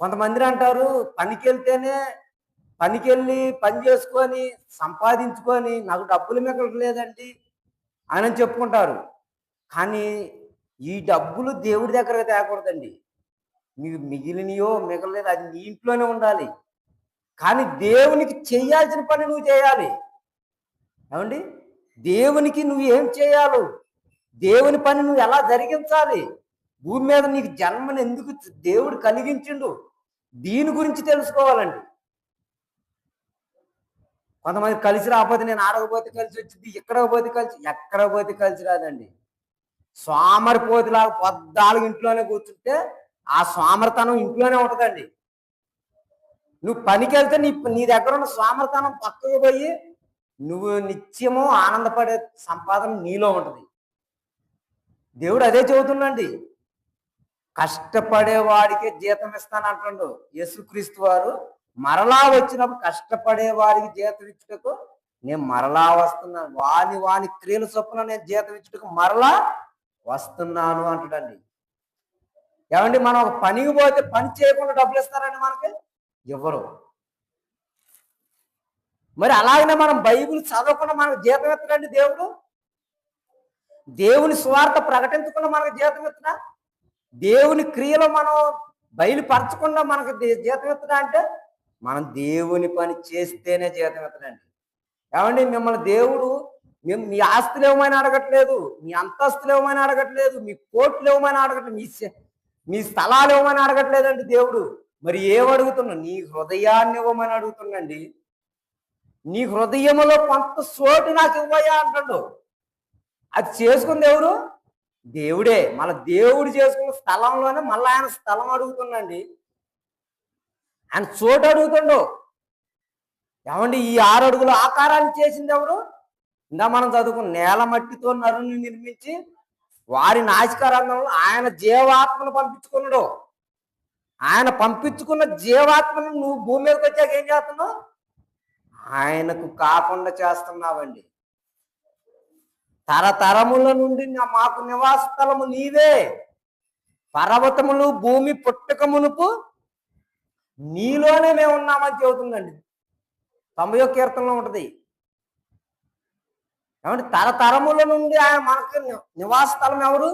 కొంతమంది అంటారు, పనికెళ్ళి పని చేసుకొని సంపాదించుకొని నాకు డబ్బులు మిగలలేదండి అని చెప్పుకుంటారు. కానీ ఈ డబ్బులు దేవుడి దగ్గర తేకూడదండి. మీకు మిగిలినయో మిగలలేదు అది నీ ఇంట్లోనే ఉండాలి. కానీ దేవునికి చేయాల్సిన పని నువ్వు చేయాలి. ఏమండి? దేవునికి నువ్వు ఏం చేయాలో, దేవుని పని నువ్వు ఎలా జరిగించాలి, భూమి మీద నీకు జన్మను ఎందుకు దేవుడు కలిగించిండు, దీని గురించి తెలుసుకోవాలండి. కొంతమంది కలిసి రాకపోతే నేను ఆడకపోతే కలిసి వచ్చింది, ఎక్కడికి పోతే కలిసి రాదండి. సోమరిపోతులాగా పొద్దాలుగా ఇంట్లోనే కూర్చుంటే ఆ సోమరితనం ఇంట్లోనే ఉంటుందండి. నువ్వు పనికి వెళ్తే నీ దగ్గర ఉన్న సోమరితనం పక్కకు పోయి నువ్వు నిత్యము ఆనందపడే సంపాదన నీలో ఉంటుంది. దేవుడు అదే చెబుతుండండి, కష్టపడే వాడికే జీతం ఇస్తానంటుండు. యేసుక్రీస్తు వారు మరలా వచ్చినప్పుడు కష్టపడే వారికి జీతం ఇచ్చుటకు నేను మరలా వస్తున్నాను, వాని క్రియల చొప్పున నేను జీతం ఇచ్చుటకు మరలా వస్తున్నాను అంటాడండి. ఏమండి? మనం ఒక పనికి పోతే పని చేయకుండా డబ్బులు ఇస్తారండి మనకి? ఇవ్వరు. మరి అలాగనే మనం బైబిల్ చదవకుండా మనకు జీతం ఎత్తడండి దేవుడు? దేవుని స్వార్థ ప్రకటించకుండా మనకు జీతం ఎత్తడా? దేవుని క్రియలో మనం బయలుపరచకుండా మనకు జీతం ఎత్తడా? అంటే మనం దేవుని పని చేస్తేనే జీతం ఎత్తడండి. ఏమండి? మిమ్మల్ని దేవుడు మీ ఆస్తులు ఏమైనా అడగట్లేదు, మీ అంతస్తులు ఏమైనా అడగట్లేదు, మీ కోట్లు ఏమైనా అడగట్లేదు, మీ స్థలాలు ఏమైనా అడగట్లేదండి దేవుడు. మరి ఏమడుగుతున్నా? నీ హృదయాన్ని ఇవ్వమని అడుగుతుండండి. నీ హృదయములో కొంత చోటు నాకు ఇవ్వయా అంటాడు. అది చేసుకుంది ఎవరు? దేవుడే. మళ్ళీ దేవుడు చేసుకున్న స్థలంలోనే మళ్ళీ ఆయన స్థలం అడుగుతుండండి, ఆయన చోటు అడుగుతుండు. ఏమండి? ఈ 6 అడుగుల ఆకారాన్ని చేసింది ఎవరు? ఇందా మనం చదువుకున్న నేల మట్టితో నరుని నిర్మించి వారి నాసికారంధంలో ఆయన జీవాత్మను పంపించుకున్నాడు. ఆయన పంపించుకున్న జీవాత్మను నువ్వు భూమి మీదకి వచ్చాక ఏం చేస్తున్నావు? ఆయనకు కాకుండా చేస్తున్నావండి. తరతరముల నుండి మాకు నివాస స్థలము నీవే, పర్వతములు భూమి పుట్టక మునుపు నీలోనే మేము ఉన్నామని చెబుతుందండి. 91 కీర్తనలో ఉంటుంది. ఏమంటే తరతరముల నుండి ఆయన మనకు నివాస స్థలం ఎవరు?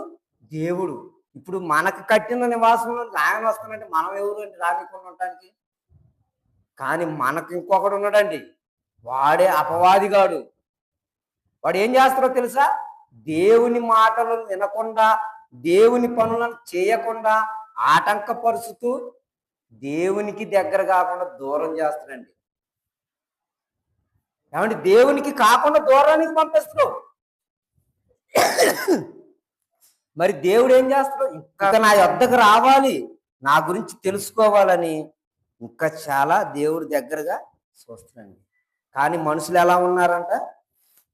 దేవుడు. ఇప్పుడు మనకు కట్టిన నివాసంలో ఆయన వస్తానంటే మనం ఎవరు అంటే రానికుండా ఉండటానికి? కానీ మనకు ఇంకొకడు ఉన్నాడండి, వాడే అపవాదిగాడు. వాడు ఏం చేస్తాడో తెలుసా? దేవుని మాటలను వినకుండా, దేవుని పనులను చేయకుండా ఆటంకపరుచుతూ దేవునికి దగ్గర కాకుండా దూరం చేస్తాడండి. ఏమంటే దేవునికి కాకుండా దూరానికి పంపిస్తున్నావు. మరి దేవుడు ఏం చేస్తాడు? ఇంకా నా యొద్దకు రావాలి, నా గురించి తెలుసుకోవాలని ఇంకా చాలా దేవుడి దగ్గరగా చూస్తున్నాండి. కానీ మనుషులు ఎలా ఉన్నారంట?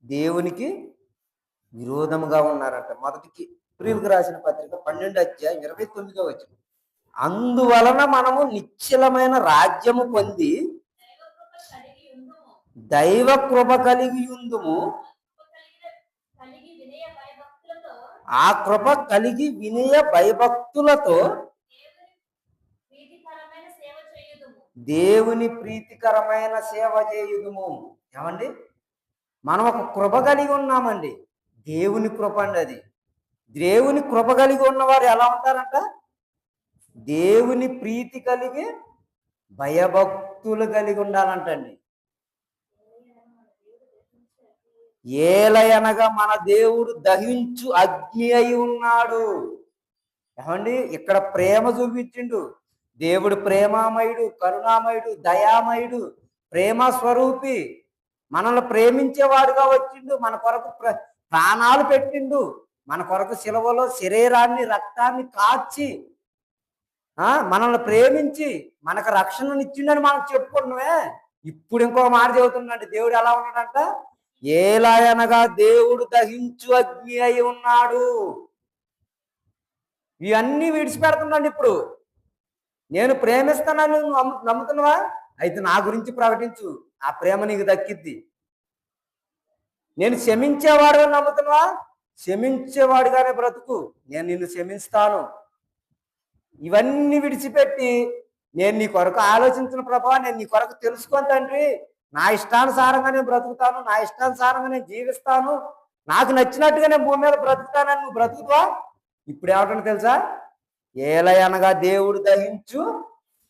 దేవునికి విరోధముగా ఉన్నారంట. మొదటికి ఏప్రిల్కి రాసిన పత్రిక 12:29 అందువలన మనము నిశ్చలమైన రాజ్యము పొంది దైవ కృప కలిగి ఉందుము, ఆ కృప కలిగి వినయ భయభక్తులతో దేవుని ప్రీతికరమైన సేవ చేయుదుము. ఏమండి, మనం ఒక కృప కలిగి ఉన్నామండి. దేవుని కృప అండి అది. దేవుని కృప కలిగి ఉన్నవారు ఎలా ఉంటారంట? దేవుని ప్రీతి కలిగి భయభక్తులు కలిగి ఉండాలంటండి. ఏలయనగా మన దేవుడు దహించు అగ్ని అయి ఉన్నాడు. ఏమండి, ఇక్కడ ప్రేమ చూపించిండు. దేవుడు ప్రేమామయుడు, కరుణామయుడు, దయామయుడు, ప్రేమ స్వరూపి. మనల్ని ప్రేమించేవాడుగా వచ్చిండు. మన కొరకు ప్రాణాలు పెట్టిండు. మన కొరకు శిలువలో శరీరాన్ని రక్తాన్ని కాచి మనల్ని ప్రేమించి మనకు రక్షణనిచ్చిండని మనం చెప్పుకున్నామే. ఇప్పుడు ఇంకో మాట చెబుతుందండి. దేవుడు ఎలా ఉన్నాడంట? ఏలాయనగా దేవుడు దహించు అగ్ని అయి ఉన్నాడు. ఇవన్నీ విడిచిపెడుతున్నాడు. ఇప్పుడు నేను ప్రేమిస్తానని నమ్ముతున్నావా? అయితే నా గురించి ప్రకటించు, ఆ ప్రేమ నీకు దక్కిద్ది. నేను క్షమించేవాడు నమ్ముతున్నావా? క్షమించేవాడుగానే బ్రతుకు, నేను నిన్ను క్షమిస్తాను. ఇవన్నీ విడిచిపెట్టి నేను నీ కొరకు ఆలోచించిన ప్రభావ, నేను నీ కొరకు తెలుసుకోను తండ్రి, నా ఇష్టానుసారంగా నేను బ్రతుకుతాను, నా ఇష్టానుసారంగా నేను జీవిస్తాను, నాకు నచ్చినట్టుగా నేను భూమి మీద బ్రతుకుతానని నువ్వు బ్రతుకుతావా? ఇప్పుడు ఏమంటాను తెలుసా? ఏలయనగా దేవుడు దహించు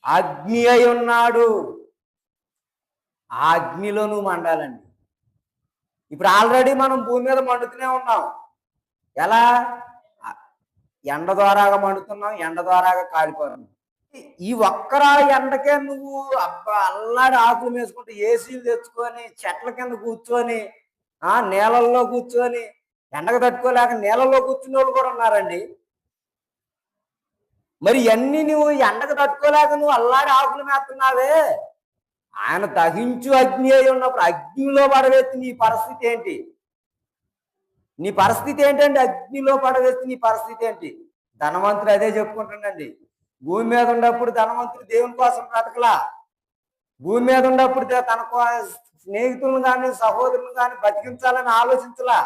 అగ్ని అయి ఉన్నాడు. ఆ అగ్నిలో నువ్వు మండాలండి. ఇప్పుడు ఆల్రెడీ మనం భూమి మీద మండుతూనే ఉన్నాం. ఎలా? ఎండ ద్వారాగా మండుతున్నాం, ఎండ ద్వారాగా కాలిపోతున్నాం. ఈ ఒక్కరా ఎండకే నువ్వు అల్లాడి ఆకులు వేసుకుంటూ ఏసీలు తెచ్చుకొని చెట్ల కింద కూర్చొని నీళ్ళల్లో కూర్చొని ఎండకు తట్టుకోలేక నీళ్ళల్లో కూర్చునే వాళ్ళు కూడా ఉన్నారండి. మరి ఇవన్నీ నువ్వు ఎండకు తట్టుకోలేక నువ్వు అల్లాడి ఆకులు మేస్తున్నావే. ఆయన దహించు అగ్ని అయి ఉన్నప్పుడు అగ్నిలో పడవేస్తే నీ పరిస్థితి ఏంటి? నీ పరిస్థితి ఏంటండి? అగ్నిలో పడవేస్తే నీ పరిస్థితి ఏంటి? ధనవంతుడు అదే చెప్పుకుంటుండండి. భూమి మీద ఉన్నప్పుడు ధనవంతుడు దేవుని కోసం బ్రతకలా. భూమి మీద ఉన్నప్పుడు తన స్నేహితులను కానీ సహోదరులను కానీ బతికించాలని ఆలోచించలా.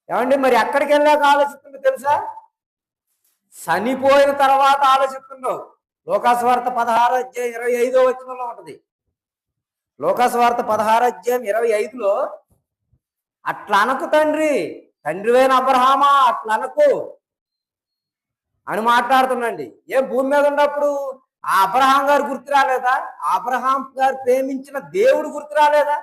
ఏమండి, మరి ఎక్కడికి వెళ్ళాక ఆలోచిస్తుండో తెలుసా? చనిపోయిన తర్వాత ఆలోచిస్తున్నావు. లోకాసువార్త 16:25 ఉంటది. లోకాసువార్త 16:25 అట్లా అనకు తండ్రి, తండ్రివైన అబ్రహామా అట్లా అనకు అని మాట్లాడుతుండండి. ఏం భూమి మీద ఉన్నప్పుడు ఆ అబ్రహాం గారు గుర్తు రాలేదా? అబ్రహాం గారు ప్రేమించిన దేవుడు గుర్తు రాలేదా?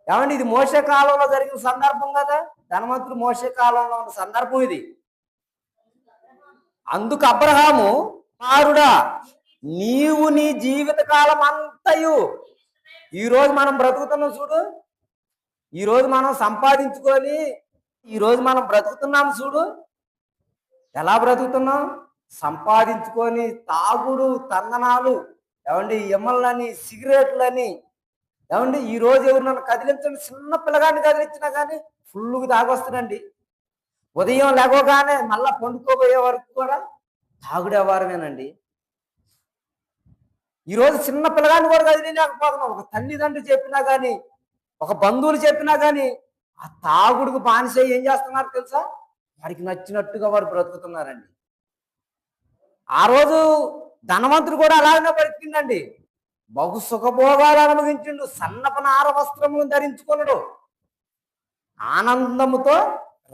ఏమండి, ఇది మోషే కాలంలో జరిగిన సందర్భం కదా. ధనవంతుడు మోషే కాలంలో ఉన్న సందర్భం ఇది. అందుకు అబ్రహాము, కుమారుడా నీవు నీ జీవిత కాలం అంతయు, ఈరోజు మనం బ్రతుకుతున్నాం చూడు, ఈరోజు మనం సంపాదించుకొని ఈరోజు మనం బ్రతుకుతున్నాం చూడు. ఎలా బ్రతుకుతున్నాం? సంపాదించుకొని తాగుడు తందనాలు, ఏమండి ఎమ్మలని సిగరెట్లని, ఏమండి ఈరోజు ఎవరు నన్ను కదిలించండి, చిన్న పిల్లగాన్ని కదిలించినా కానీ ఫుల్లుగా తాగొస్తుందండి. ఉదయం లేవగానే మళ్ళా పండుకోబోయే వరకు కూడా తాగుడేవారమేనండి. ఈరోజు చిన్న పిల్లగాన్ని కూడా కదిలించకపోతున్నాం. ఒక తల్లిదండ్రులు చెప్పినా కానీ, ఒక బంధువులు చెప్పినా కానీ ఆ తాగుడుకు బానిస ఏం చేస్తున్నారు తెలుసా? వారికి నచ్చినట్టుగా వారు బ్రతుకుతున్నారండి. ఆ రోజు ధనవంతుడు కూడా అలాగనే బ్రతికిందండి. బహు సుఖభోగాలు అనుభవించిండు, సన్నపనార వస్త్రములను ధరించుకున్నాడు, ఆనందముతో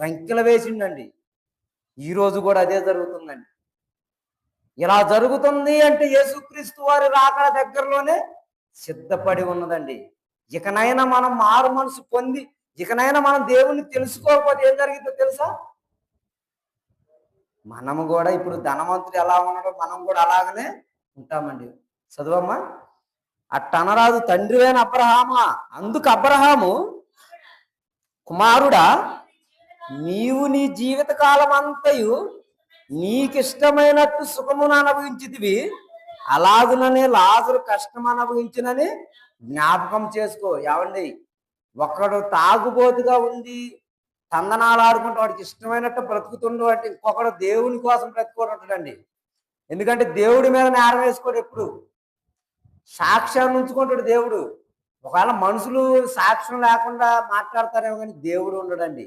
రంకెలు వేసిండండి. ఈరోజు కూడా అదే జరుగుతుందండి. ఇలా జరుగుతుంది అంటే యేసుక్రీస్తు వారి రాకడ దగ్గరలోనే సిద్ధపడి ఉన్నదండి. ఇకనైనా మనం మారు మనసు పొంది, ఇకనైనా మనం దేవుణ్ణి తెలుసుకోకపోతే ఏం జరిగిందో తెలుసా? మనము కూడా ఇప్పుడు ధనవంతుడు ఎలా ఉన్నాడో మనం కూడా అలాగనే ఉంటామండి. చదువమ్మా. అట్టనరాదు తండ్రివైన అబ్రహామా. అందుకు అబ్రహాము, కుమారుడా, నీవు నీ జీవిత కాలం అంతయు నీకిష్టమైనట్టు సుఖమును అనుభవించితివి, అలాగుననే లాజరు కష్టం అనుభవించినని జ్ఞాపకం చేసుకో. ఏమండి, ఒకడు తాగుబోతుగా ఉండి తందనాలు ఆడుకుంటూ వాడికి ఇష్టమైనట్టు బ్రతుకుతుండు అంటే, ఇంకొకడు దేవుని కోసం బ్రతుకోడు ఉంటాడండి. ఎందుకంటే దేవుడి మీద నేరం వేసుకోడు, ఎప్పుడు సాక్ష్యాన్ని ఉంచుకుంటాడు దేవుడు. ఒకవేళ మనుషులు సాక్ష్యం లేకుండా మాట్లాడతారేమో కానీ దేవుడు ఉండడండి.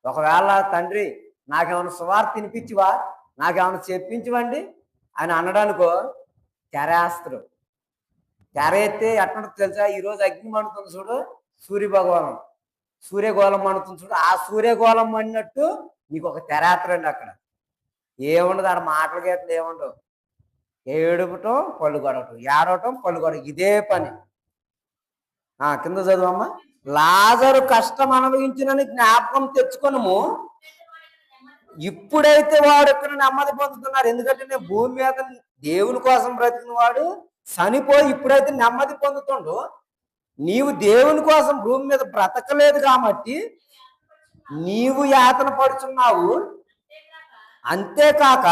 ఒకవేళ తండ్రి నాకేమైనా సువార్త తినిపించివా, నాకేమైనా చెప్పించవండి అని అనడానికో తెరేస్తాడు. తెర ఎత్తే ఎట్లా తెలుసా? ఈరోజు అగ్ని మండుతుంది చూడు, సూర్యగోళం మండుతుంది చూడు, ఆ సూర్యగోళం మండినట్టు నీకు ఒక తెరేస్తాడండి. అక్కడ ఏముండదు, ఆడ మాటలు గేట్లు ఏముండవు. ఏడుపటం, పళ్ళు కొడవటం, ఏడవటం, పళ్ళు కొడవటం, ఇదే పని. కింద చదువమ్మా. లాజరు కష్టం అనుభవించినని జ్ఞాపకం తెచ్చుకొనుము. ఇప్పుడైతే వాడు ఇక్కడ నెమ్మది పొందుతున్నారు. ఎందుకంటే నేను భూమి మీద దేవుని కోసం బ్రతికిన వాడు చనిపోయి ఇప్పుడైతే నెమ్మది పొందుతుండు. నీవు దేవుని కోసం భూమి మీద బ్రతకలేదు కాబట్టి నీవు యాతన పడుచున్నావు. అంతేకాక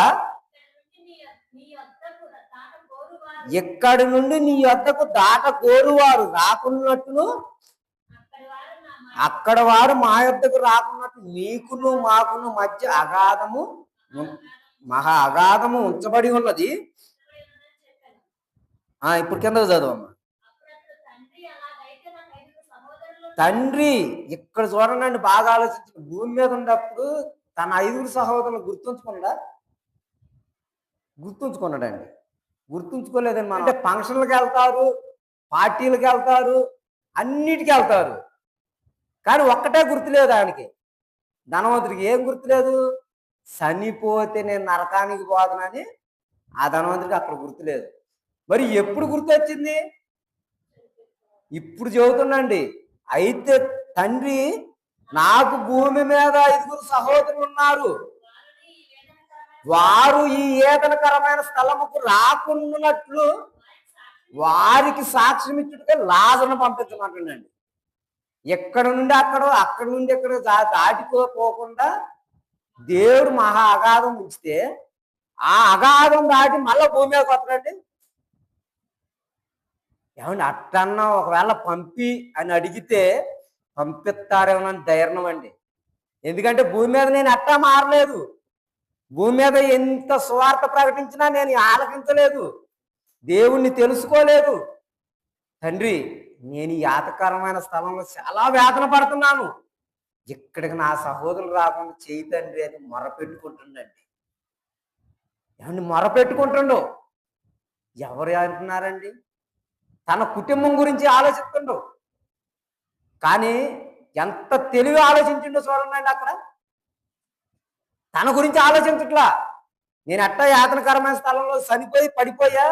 ఎక్కడి నుండి నీ వద్దకు దాట కోరువారు రాకున్నట్టును, అక్కడ వారు మా యొద్దకు రాకున్నట్టు నీకును మాకును మధ్య అగాధము, మహా అగాధము ఉంచబడి ఉన్నది. ఇప్పుడు కింద చదవమ్మా. తండ్రి ఇక్కడ చూడండి, బాగా ఆలోచించు. భూమి మీద ఉన్నప్పుడు తన 5 సహోదరులు గుర్తుంచుకున్నాడండి. గుర్తుంచుకోలేదని అంటే ఫంక్షన్లకు వెళ్తారు, పార్టీలకు వెళ్తారు, అన్నిటికీ వెళ్తారు, కానీ ఒక్కటే గుర్తులేదు ఆయనకి. ధనవంతుడికి ఏం గుర్తులేదు? చనిపోతే నేను నరకానికి పోతానని ఆ ధనవంతుడికి అక్కడ గుర్తులేదు. మరి ఎప్పుడు గుర్తొచ్చింది? ఇప్పుడు చెబుతుండండి. అయితే తండ్రి, నాకు భూమి మీద 5 సహోదరులు ఉన్నారు, వారు ఈ ఏదనకరమైన స్థలముకు రాకున్నట్లు వారికి సాక్ష్యం ఇచ్చుటకే లాజరును పంపించమంటుండండి. ఎక్కడ నుండి అక్కడ నుండి ఎక్కడ దాటిపోకుండా దేవుడు మహా అగాధం ఉంచితే ఆ అగాధం దాటి మళ్ళీ భూమి మీద కొత్తడండి. ఏమండి, అట్టన్నా ఒకవేళ పంపి అని అడిగితే పంపిస్తారేమోనని ధైర్యం అండి. ఎందుకంటే భూమి మీద నేను అట్టా మారలేదు. భూమి మీద ఎంత స్వార్థ ప్రకటించినా నేను ఆలకించలేదు, దేవుణ్ణి తెలుసుకోలేదు. తండ్రి, నేను ఈ యాతకరమైన స్థలంలో చాలా వేదన పడుతున్నాను, ఇక్కడికి నా సహోదరులు రాకుండా చేయి తండ్రి అని మొరపెట్టుకుంటుండండి. ఏమండి, మొరపెట్టుకుంటుండు. ఎవరు అంటున్నారండి? తన కుటుంబం గురించి ఆలోచిస్తుండు. కానీ ఎంత తెలివి ఆలోచించిండో చూడండి. అక్కడ తన గురించి ఆలోచించట్లా. నేను ఎట్టా యాతనకరమైన స్థలంలో చనిపోయి పడిపోయా,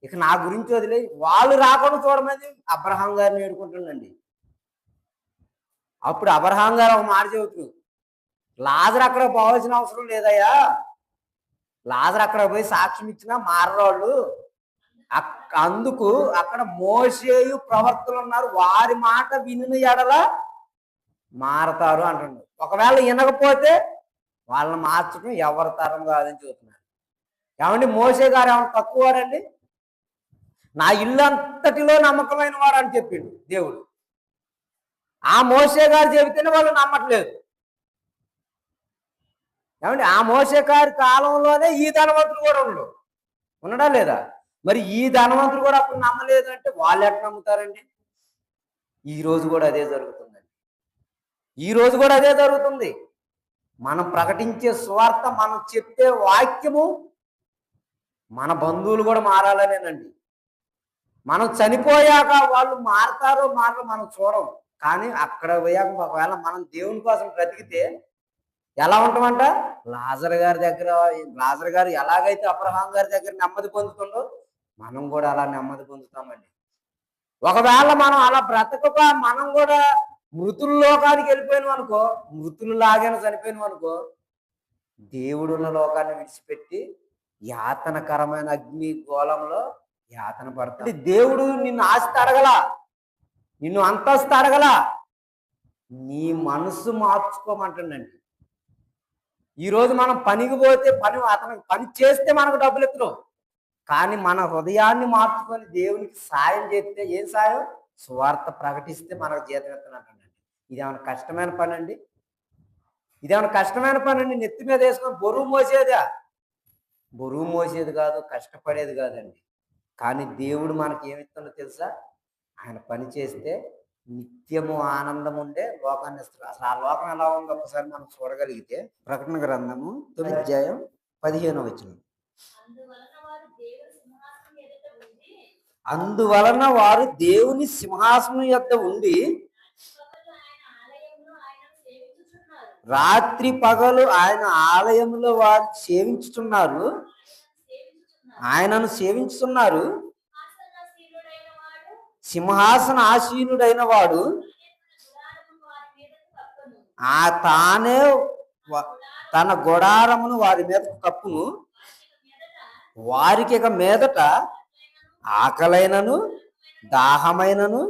ఇక నా గురించి వదిలే, వాళ్ళు రాకుండా చూడమని అబ్రహాం గారిని వేడుకుంటుండండి. అప్పుడు అబ్రహాం గారు ఒక మాట చెబుతూ, లాజరు అక్కడ పోవాల్సిన అవసరం లేదయ్యా, లాజరు అక్కడ పోయి సాక్ష్యం ఇచ్చినా మారవాళ్ళు, అందుకు అక్కడ మోషేయు ప్రవక్తలు ఉన్నారు, వారి మాట వినిన ఎడల మారతారు అంటున్నారు. ఒకవేళ వినకపోతే వాళ్ళని మార్చడం ఎవరి తరం కాదని చెబుతున్నారు. ఏమండి, మోషే గారు ఏమన్నా తక్కువ వాడండి? నా ఇల్లు అంతటిలో నమ్మకమైన వాడు అని చెప్పిండు దేవుడు. ఆ మోషే గారు చెబితేనే వాళ్ళు నమ్మట్లేదు. ఏమండి, ఆ మోషే గారి కాలంలోనే ఈ ధనవంతుడు కూడా ఉన్నాడా లేదా? మరి ఈ ధనవంతుడు కూడా అప్పుడు నమ్మలేదు అంటే వాళ్ళు ఎట్లా నమ్ముతారండి? ఈ రోజు కూడా అదే జరుగుతుందండి. ఈ రోజు కూడా అదే జరుగుతుంది. మనం ప్రకటించే సువార్త, మనం చెప్పే వాక్యము మన బంధువులు కూడా మారాలనేనండి. మనం చనిపోయాక వాళ్ళు మారతారో మారో మనం చూడం. కానీ అక్కడ పోయాక ఒకవేళ మనం దేవుని కోసం బ్రతికితే ఎలా ఉంటామంట? లాజర్ గారు ఎలాగైతే అబ్రహాం గారి దగ్గర నెమ్మది పొందుతుండో మనం కూడా అలా నెమ్మది పొందుతామండి. ఒకవేళ మనం అలా బ్రతకక మనం కూడా మృతుల లోకానికి వెళ్ళిపోయినాం అనుకో, మృతులు లాగానే చనిపోయినాం అనుకో, దేవుడున్న లోకాన్ని విడిచిపెట్టి యాతనకరమైన అగ్ని గోళంలో యాతన పడతాడు. దేవుడు నిన్ను ఆస్తి అడగల, నిన్ను అంతస్తు అడగల, నీ మనసు మార్చుకోమంటుండండి. ఈరోజు మనం పనికి పోతే అతనికి పని చేస్తే మనకు డబ్బులు ఎత్తరు, కానీ మన హృదయాన్ని మార్చుకొని దేవునికి సాయం చేస్తే ఏం సాయం? సువార్త ప్రకటిస్తే మనకు జీతం ఎత్తనంటండి. ఇదేమైనా కష్టమైన పని అండి? ఇదేమైనా కష్టమైన పని అండి? నెత్తి మీద వేసుకొని బరువు మోసేది కాదు, కష్టపడేది కాదండి. కానీ దేవుడు మనకి ఏమిస్తుందో తెలుసా? ఆయన పని చేస్తే నిత్యము ఆనందం ఉండే లోకాన్ని ఇస్తారు. అసలు ఆ లోకం ఎలా ఉందో ఒకసారి మనం చూడగలిగితే ప్రకటన గ్రంథము 9వ అధ్యాయం 15వ వచనం. అందువలన వారు దేవుని సింహాసనం యొద్ద ఉండి రాత్రి పగలు ఆయన ఆలయంలో వారు సేవించుతున్నారు, ఆయనను సేవించుతున్నారు. సింహాసన ఆసీనుడైన వాడు తానే తన గుడారమును వారి మీద కప్పును. వారికి ఇక మీదట ఆకలైనను దాహమైనను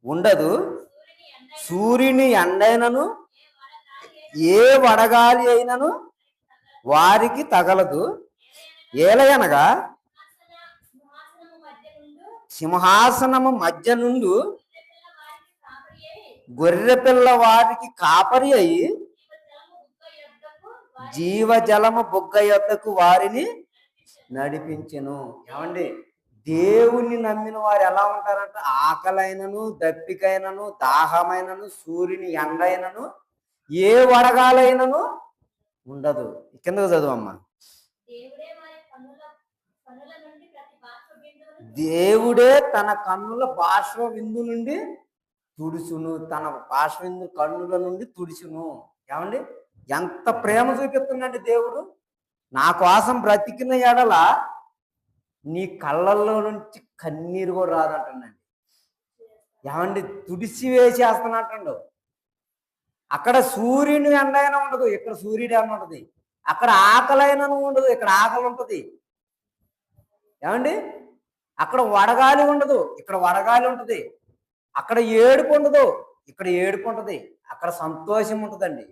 ఉండదు, సూర్యుని ఎండైనను ఏ వడగాలి అయినను వారికి తగలదు. ఏలయనగా సింహాసనము మధ్య నుండి గొర్రెపిల్ల వారికి కాపరి అయి జీవజలము బుగ్గ యొద్దకు వారిని నడిపించెను. ఏమండి, దేవుణ్ణి నమ్మిన వారు ఎలా ఉంటారంట? ఆకలైనను దప్పికైనను దాహమైనను సూర్యుని ఎండైనను ఏ వడగాలైనను ఉండదు. కిందకు చదువమ్మా. దేవుడే తన కన్నుల బాష్ప విందు నుండి తుడుచును, తన బాష్ప విందు కన్నుల నుండి తుడుచును. ఏమండి, ఎంత ప్రేమ చూపిస్తుందండి దేవుడు. నా కోసం బ్రతికిన ఎడల నీ కళ్ళల్లో నుంచి కన్నీరు కూడా రాదంటుండండి. ఏమండి, తుడిచి వేసేస్తున్నట్టు. అక్కడ సూర్యుని ఎండైనా ఉండదు, ఇక్కడ సూర్యుడు ఎండ ఉంటుంది. అక్కడ ఆకలైనను ఉండదు, ఇక్కడ ఆకలి ఉంటుంది. ఏమండి, అక్కడ వడగాలి ఉండదు, ఇక్కడ వడగాలి ఉంటుంది. అక్కడ ఏడుపు ఉండదు, ఇక్కడ ఏడుపు ఉంటుంది. అక్కడ సంతోషం ఉంటుందండి.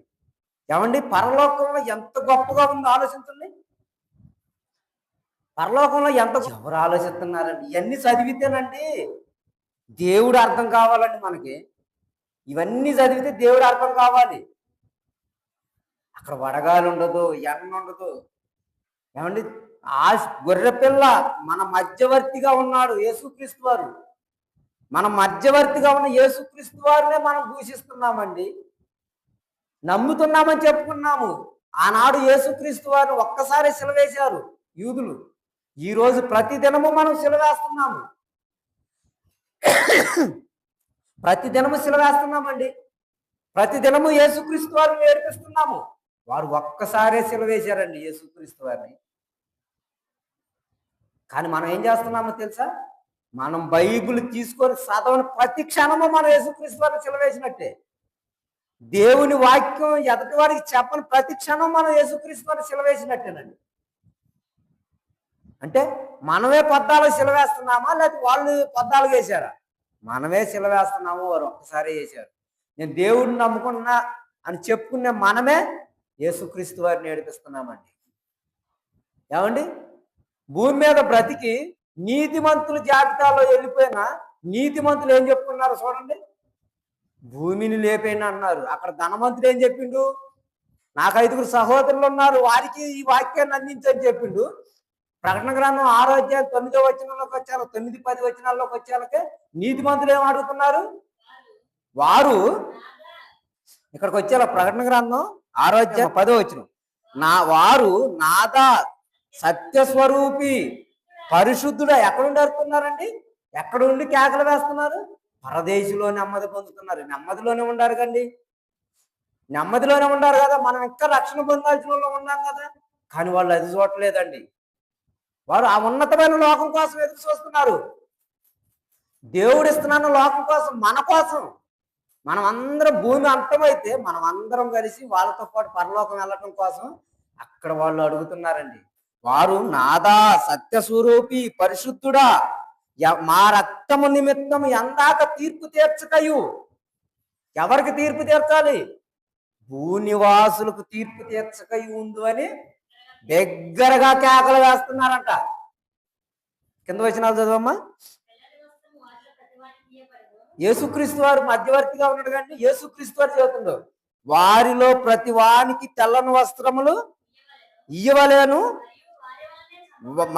ఏమండి, పరలోకంలో ఎంత గొప్పగా ఉందో ఆలోచించండి. పరలోకంలో ఎవరు ఆలోచిస్తున్నారండి? ఇవన్నీ చదివితేనండి దేవుడు అర్థం కావాలండి మనకి. ఇవన్నీ చదివితే దేవుడు అర్థం కావాలి. అక్కడ వడగాలి ఉండదు, ఎండ ఉండదు. ఏమండి, ఆ గొర్రెపిల్ల మన మధ్యవర్తిగా ఉన్నాడు యేసుక్రీస్తు వారు. మన మధ్యవర్తిగా ఉన్న యేసుక్రీస్తు వారినే మనం దూషిస్తున్నామండి, నమ్ముతున్నామని చెప్పుకున్నాము. ఆనాడు యేసుక్రీస్తు వారిని ఒక్కసారి సిలువేశారు యూదులు. ఈరోజు ప్రతిదినము మనం సిలువేస్తున్నాము, ప్రతిదినము సిలువేస్తున్నామండి. ప్రతిదినము యేసుక్రీస్తు వారిని ఏడిపిస్తున్నాము. వారు ఒక్కసారే సిలువేశారండి యేసుక్రీస్తు వారిని. కానీ మనం ఏం చేస్తున్నామో తెలుసా? మనం బైబిల్ తీసుకొని చదవని ప్రతి క్షణము మనం యేసుక్రీస్తు వారిని సిలువేసినట్టే. దేవుని వాక్యం ఎదుటి వారికి చెప్పని ప్రతి క్షణం మనం యేసుక్రీస్తు వారిని సిలువేసినట్టేనండి. అంటే మనమే పద్దాలకు సిలువేస్తున్నామా, లేకపోతే వాళ్ళు పద్దాలకు వేశారా? మనమే సిలువేస్తున్నాము, వారు ఒక్కసారి వేశారు. నేను దేవుడిని నమ్ముకున్నా అని చెప్పుకునే మనమే యేసుక్రీస్తు వారిని ఏడిపిస్తున్నామండి. ఏమండి, భూమి మీద బ్రతికి నీతిమంతుల జాబితాలో వెళ్ళిపోయిన నీతిమంతులు ఏం చెప్పుకున్నారు చూడండి. భూమిని లేపైనా అన్నారు. అక్కడ ధనవంతుడు ఏం చెప్పిండు? నాకు 5 సహోదరులు ఉన్నారు, వారికి ఈ వాక్యాన్ని అందించని చెప్పిండు. ప్రకటన గ్రంథం 6వ అధ్యాయం 9వ వచనంలోకి వచ్చారు, 9-10 వచనాల్లోకి వచ్చాకే నీతిమంతులు ఏం అడుగుతున్నారు? ఇక్కడికి వచ్చారు. ప్రకటన గ్రంథం 6వ అధ్యాయం 10వ వచనం, వారు నాదా సత్యస్వరూపి పరిశుద్ధుడా. ఎక్కడుండి అడుగుతున్నారండి? ఎక్కడ ఉండి కేకలు వేస్తున్నారు? పరదేశిలో నెమ్మది పొందుతున్నారు. నెమ్మదిలోనే ఉండారు కండి, నెమ్మదిలోనే ఉండారు కదా. మనం ఇంకా రక్షణ పొందాల్సిన వాళ్ళు ఉన్నాం కదా. కానీ వాళ్ళు అది చూడలేదండి. వారు ఆ ఉన్నతమైన లోకం కోసం ఎదురు చూస్తున్నారు. దేవుడు ఇస్తున్నాన్న లోకం కోసం, మన కోసం. మనం అందరం భూమి అంతమైతే మనం అందరం కలిసి వాళ్ళతో పాటు పరలోకం వెళ్ళటం కోసం అక్కడ వాళ్ళు అడుగుతున్నారండి. వారు నాదా సత్యస్వరూపి పరిశుద్ధుడా మా రక్తము నిమిత్తం ఎందాక తీర్పు తీర్చకయు. ఎవరికి తీర్పు తీర్చాలి? భూనివాసులకు తీర్పు తీర్చకయు ఉండు అని దగ్గరగా కేకలు వేస్తున్నారంట. కింద వచనాలు చదవమ్మా. యేసుక్రీస్తు వారు మధ్యవర్తిగా ఉన్నాడు కానీ యేసుక్రీస్తు వారు చెబుతుండడు, వారిలో ప్రతి వానికి తెల్లని వస్త్రములు ఇయ్యవలేను,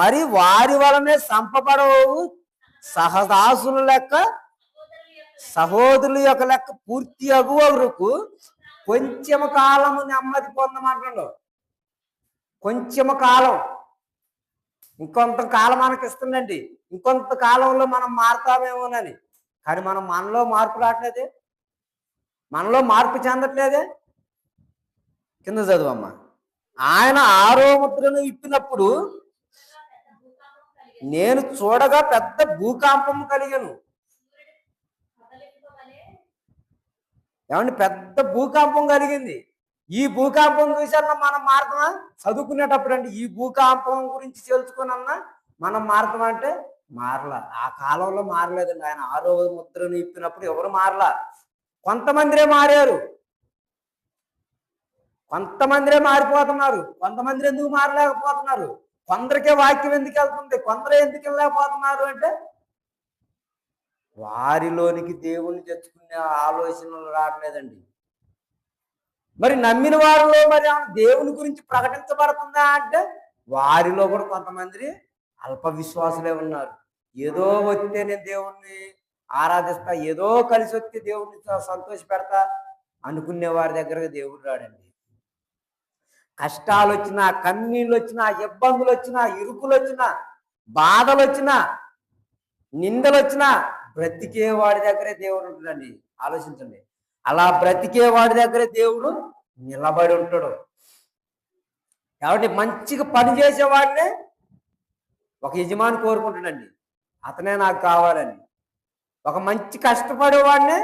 మరి వారి వలనే సంపబడవు సహదాసుల లెక్క సహోదరుల యొక్క లెక్క పూర్తి అగువరకు కొంచెం కాలము నెమ్మది పొందమంటాడు. కొంచెం కాలం, ఇంకొంత కాలం మనకి ఇస్తుందండి. ఇంకొంత కాలంలో మనం మారుతామేమోనని. కానీ మనలో మార్పు రావట్లేదే, మనలో మార్పు చెందట్లేదే. కింద చదువమ్మా. ఆయన 6వ ముద్రను ఇప్పినప్పుడు నేను చూడగా పెద్ద భూకంపం కలిగను. ఏమండి, పెద్ద భూకంపం కలిగింది. ఈ భూకంపం చూసన్నా మనం మారుతామా? చదువుకునేటప్పుడు అండి ఈ భూకంపం గురించి తెలుసుకున్నా మనం మారుతామా అంటే మారలా. ఆ కాలంలో మారలేదండి. ఆయన 6వ ముద్రను ఇప్పినప్పుడు ఎవరు మారలా. కొంతమందిరే మారారు, కొంతమందిరే మారిపోతున్నారు. కొంతమంది ఎందుకు మారలేకపోతున్నారు? కొందరికే వాక్యం ఎందుకు వెళ్తుంది, కొందరు ఎందుకు వెళ్ళలేకపోతున్నారు అంటే వారిలోనికి దేవుణ్ణి తెచ్చుకునే ఆలోచనలు రావట్లేదండి. మరి నమ్మిన వారిలో మరి దేవుని గురించి ప్రకటించబడుతుందా అంటే వారిలో కూడా కొంతమంది అల్ప విశ్వాసులే ఉన్నారు. ఏదో వస్తే నేను దేవుణ్ణి ఆరాధిస్తా, ఏదో కలిసి వస్తే దేవుణ్ణి సంతోష పెడతా అనుకునే వారి దగ్గరకు దేవుడు రాడండి. కష్టాలు వచ్చినా, కన్నీళ్ళు వచ్చినా, ఇబ్బందులు వచ్చినా, ఇరుకులు వచ్చినా, బాధలు వచ్చినా, నిందలు వచ్చినా బ్రతికే వాడి దగ్గరే దేవుడు ఉంటాడండి. ఆలోచించండి. అలా బ్రతికే వాడి దగ్గరే దేవుడు నిలబడి ఉంటాడు. కాబట్టి మంచిగా పని చేసేవాడినే ఒక యజమాని కోరుకుంటాడండి, అతనే నాకు కావాలని. ఒక మంచి కష్టపడేవాడినే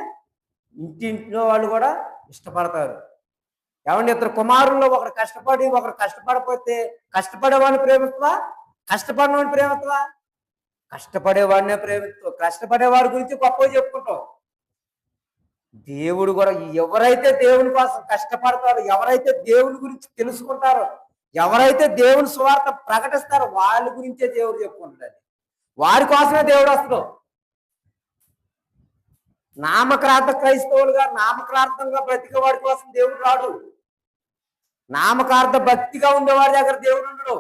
ఇంటింట్లో వాళ్ళు కూడా ఇష్టపడతారు. ఏమంటే ఇద్దరు కుమారుల్లో ఒకరు కష్టపడి ఒకరు కష్టపడకపోతే కష్టపడేవాడిని ప్రేమిస్తావా, కష్టపడినవాడిని ప్రేమిస్తావా? కష్టపడేవాడినే ప్రేమిస్తావు. కష్టపడేవాడి గురించి గొప్పగా చెప్పుకుంటావు. దేవుడు కూడా ఎవరైతే దేవుని కోసం కష్టపడతారో, ఎవరైతే దేవుని గురించి తెలుసుకుంటారో, ఎవరైతే దేవుని సువార్త ప్రకటిస్తారో వాళ్ళ గురించే దేవుడు చెప్పుకుంటాడు. వారి కోసమే దేవుడు వస్తాడు. నామకార్థ క్రైస్తవులుగా నామకార్థంగా బ్రతికే వాడి కోసం దేవుడు రాడు. నామకార్థ భక్తిగా ఉండేవాడి దగ్గర దేవుడు ఉండడు.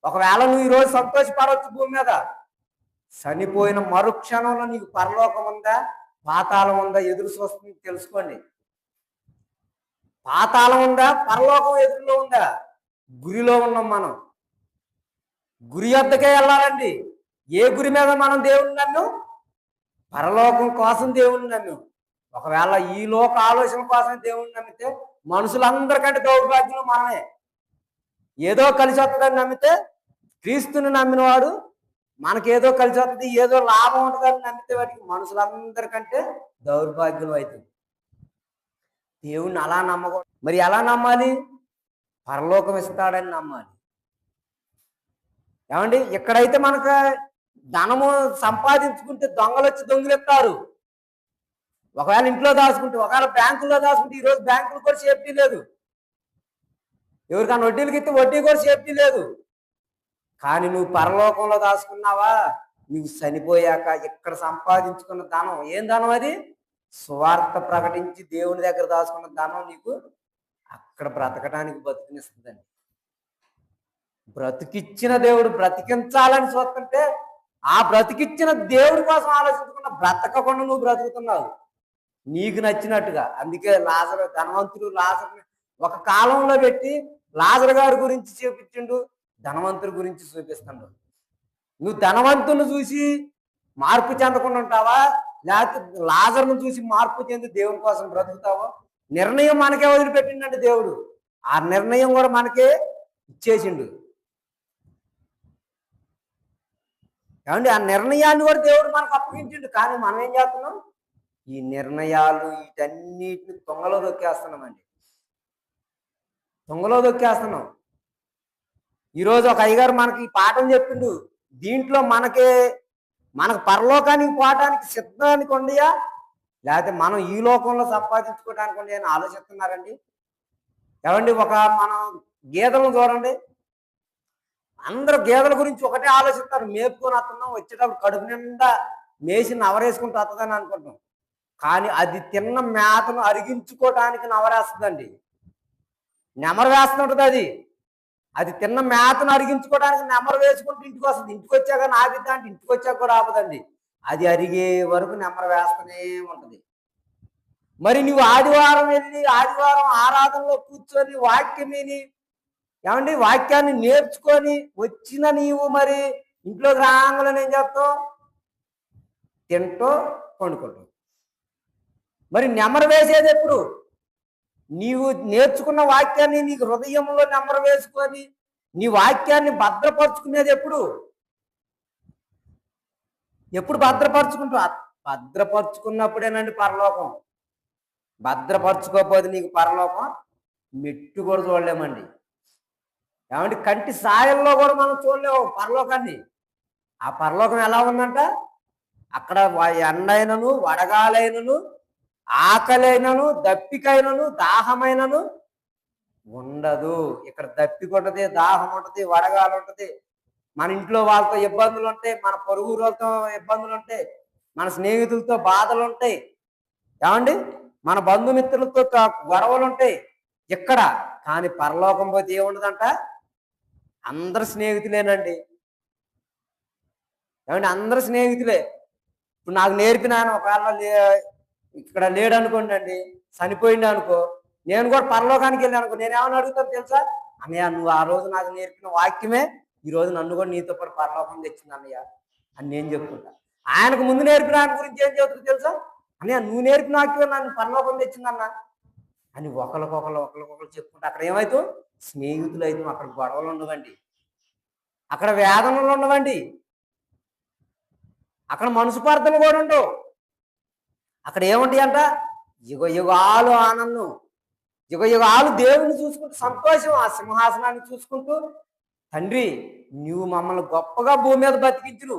ఒకవేళ నువ్వు ఈరోజు సంతోషపడవచ్చు భూమి మీద, చనిపోయిన మరుక్షణంలో నీకు పరలోకం ఉందా పాతాళం ఉందా ఎదురు చూస్తుంది తెలుసుకోండి. పాతాళం ఉందా, పరలోకం ఎదురులో ఉందా? గురిలో ఉన్నాం మనం. గురి వద్దకే వెళ్ళాలండి. ఏ గురి మీద మనం దేవుని నమ్ము? పరలోకం కోసం దేవుని నమ్ము. ఒకవేళ ఈ లోక ఆలోచన కోసం దేవుని నమ్మితే మనుషులందరికంటే దౌర్భాగ్యం మనమే. ఏదో కలిసి వస్తుందని నమ్మితే, క్రీస్తుని నమ్మిన వాడు మనకేదో కలిసి వస్తుంది, ఏదో లాభం ఉంటుందని నమ్మితే వాడికి మనుషులందరికంటే దౌర్భాగ్యం అవుతుంది. దేవుణ్ణి అలా నమ్మకూడదు. మరి ఎలా నమ్మాలి? పరలోకం ఇస్తాడని నమ్మాలి. ఏమండి, ఇక్కడైతే మనకు ధనము సంపాదించుకుంటే దొంగలు వచ్చి దొంగిలిస్తారు. ఒకవేళ ఇంట్లో దాచుకుంటే, ఒకవేళ బ్యాంకుల్లో దాచుకుంటే, ఈరోజు బ్యాంకులు కూడా సేఫ్టీ లేదు. ఎవరికైనా వడ్డీలకి ఇస్తే వడ్డీ కూడా సేఫ్టీ లేదు. కానీ నువ్వు పరలోకంలో దాచుకున్నావా, నువ్వు చనిపోయాక ఇక్కడ సంపాదించుకున్న ధనం ఏం ధనం? అది సువార్త ప్రకటించి దేవుని దగ్గర దాచుకున్న ధనం నీకు అక్కడ బ్రతకడానికి బతికినిస్తుందండి. బ్రతికిచ్చిన దేవుడు బ్రతికించాలని చూస్తుంటే ఆ బ్రతికిచ్చిన దేవుడి కోసం ఆలోచించకుండా బ్రతకకుండా నువ్వు బ్రతుకుతున్నావు నీకు నచ్చినట్టుగా. అందుకే లాజరు, ధనవంతుడు లాజరు ఒక కాలంలో పెట్టి లాజరు గారి గురించి చూపించిండు, ధనవంతుడి గురించి చూపిస్తాడు. నువ్వు ధనవంతుని చూసి మార్పు చెందకుండా ఉంటావా? లేకపోతే లాజరును చూసి మార్పు చెంది దేవుని కోసం బ్రతుకుతావా? నిర్ణయం మనకే వదిలిపెట్టిండండి దేవుడు. ఆ నిర్ణయం కూడా మనకే ఇచ్చేసిండు. ఏమండి, ఆ నిర్ణయాన్ని కూడా దేవుడు మనకు అప్పగించిండు. కానీ మనం ఏం చేస్తున్నాం? ఈ నిర్ణయాలు వీటన్నిటిని తొంగలో దొక్కేస్తున్నామండి. తొంగలో దొక్కేస్తున్నాం. ఈరోజు ఒక అయ్యగారు మనకి ఈ పాఠం చెప్పిండు. దీంట్లో మనకు పరలోకానికి పోవటానికి సిద్ధానికి ఉండయా, లేకపోతే మనం ఈ లోకంలో సంపాదించుకోవడానికి ఉండయా అని ఆలోచిస్తున్నారండి. ఏమండి, మనం గేదెలను చూడండి. అందరూ గేదెల గురించి ఒకటే ఆలోచిస్తారు. మేపుకొని వస్తున్నాం, వచ్చేటప్పుడు కడుపు నిండా మేసి నవరేసుకుంటూ వస్తుందని అనుకుంటాం. కానీ అది తిన్న మేతను అరిగించుకోవటానికి నవరేస్తుందండి. నెమరు వేస్తుంటుంది. అది తిన్న మేతను అరిగించుకోవడానికి నెమరు వేసుకుంటూ ఇంటికి వస్తుంది. ఇంటికి వచ్చాక నాగిద్దా అంటే ఇంటికి వచ్చాక కూడా ఆపదండి. అది అరిగే వరకు నెమరు వేస్తూనే ఉంటుంది. మరి నువ్వు ఆదివారం వెళ్ళి ఆదివారం ఆరాధనలో కూర్చొని వాక్యం విని, ఏమండి, వాక్యాన్ని నేర్చుకొని వచ్చిన నీవు మరి ఇంట్లోకి రాగానే ఏం చేస్తావు? తింటూ పండుకుంటావు. మరి నెమరు వేసేది ఎప్పుడు? నీవు నేర్చుకున్న వాక్యాన్ని నీకు హృదయంలో నెమరు వేసుకొని నీ వాక్యాన్ని భద్రపరుచుకునేది ఎప్పుడు? భద్రపరుచుకుంటావు? భద్రపరుచుకున్నప్పుడేనండి పరలోకం. భద్రపరుచుకోకపోతే నీకు పరలోకం మెట్టు కూడా చూడలేమండి. ఏమంటే కంటి సాయల్లో కూడా మనం చూడలేము పరలోకాన్ని. ఆ పరలోకం ఎలా ఉందంట? అక్కడ ఎండైనను, వడగాలైనను, ఆకలైనను, దప్పికైనను, దాహమైనను ఉండదు. ఇక్కడ దప్పిక ఉంటుంది, దాహం ఉంటుంది, వడగాలు ఉంటుంది. మన ఇంట్లో వాళ్ళతో ఇబ్బందులు ఉంటాయి, మన పొరుగురులతో ఇబ్బందులు ఉంటాయి, మన స్నేహితులతో బాధలు ఉంటాయి. ఏమండి, మన బంధుమిత్రులతో గొడవలు ఉంటాయి ఇక్కడ. కానీ పరలోకం పోతే ఏముండదంట? అందరు స్నేహితులేనండి. ఏమంటే అందరు స్నేహితులే. ఇప్పుడు నాకు నేర్పిన ఆయన ఒకవేళ ఇక్కడ లేడు అనుకోండి అండి, చనిపోయింది అనుకో, నేను కూడా పరలోకానికి వెళ్ళాను అనుకో, నేనేమని అడుగుతాను తెలుసా? అన్నయ్య, నువ్వు ఆ రోజు నాకు నేర్పిన వాక్యమే ఈ రోజు నన్ను కూడా నీతో పాటు పరలోకం తెచ్చింది అన్నయ్య అని నేను చెప్పుకుంటా. ఆయనకు ముందు నేర్పిన ఆయన గురించి ఏం చెబుతుంది తెలుసా? అన్నయ్య, నువ్వు నేర్పిన వాక్యమే నన్ను పరలోకం తెచ్చిందన్న అని ఒకరికొకరు చెప్పుకుంటా. అక్కడ ఏమవుతావు? స్నేహితులు అయితే అక్కడ గొడవలు ఉండవండి, అక్కడ వేదనలు ఉండవండి, అక్కడ మనసుపార్థలు కూడా ఉండవు. అక్కడ ఏముంటాయి అంట? యుగాలు ఆనందం, యుగాలు దేవుని చూసుకుంటూ సంతోషం. ఆ సింహాసనాన్ని చూసుకుంటూ, తండ్రి నువ్వు మమ్మల్ని గొప్పగా భూమి మీద బ్రతికించును,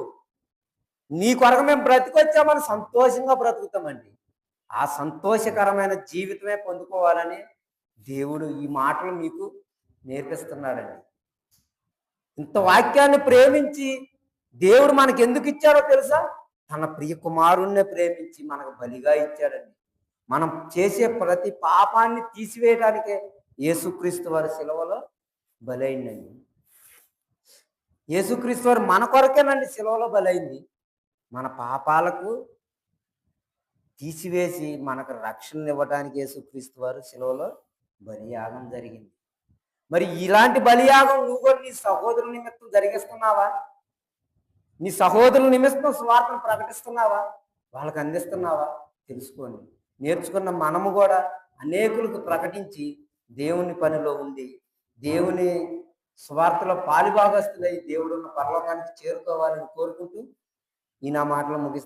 నీ కొరకు మేము బ్రతికొచ్చామని సంతోషంగా బ్రతుకుతామండి. ఆ సంతోషకరమైన జీవితమే పొందుకోవాలని దేవుడు ఈ మాటలు మీకు నేర్పిస్తున్నాడండి. ఇంత వాక్యాన్ని ప్రేమించి దేవుడు మనకి ఎందుకు ఇచ్చాడో తెలుసా? తన ప్రియ కుమారుణ్ణి ప్రేమించి మనకు బలిగా ఇచ్చాడండి. మనం చేసే ప్రతి పాపాన్ని తీసివేయడానికే యేసుక్రీస్తు వారి శిలువలో బలైందండి. యేసుక్రీస్తు వారు మన కొరకేనండి శిలువలో బలైంది. మన పాపాలకు తీసివేసి మనకు రక్షణ ఇవ్వడానికి యేసుక్రీస్తు వారు శిలువలో బలియాగం జరిగింది. మరి ఇలాంటి బలియాగం నువ్వు కూడా నీ సహోదరుల నిమిత్తం జరిగిస్తున్నావా? నీ సహోదరుల నిమిత్తం సువార్తను ప్రకటిస్తున్నావా? వాళ్ళకి అందిస్తున్నావా? తెలుసుకోండి. నేర్చుకున్న మనము కూడా అనేకులకు ప్రకటించి దేవుని పనిలో ఉండి దేవుని సువార్తలో పాలుభాగస్తులై దేవుడున్న పరలోకానికి చేరుకోవాలని కోరుకుంటూ ఈ నా మాటలు ముగిస్తాను.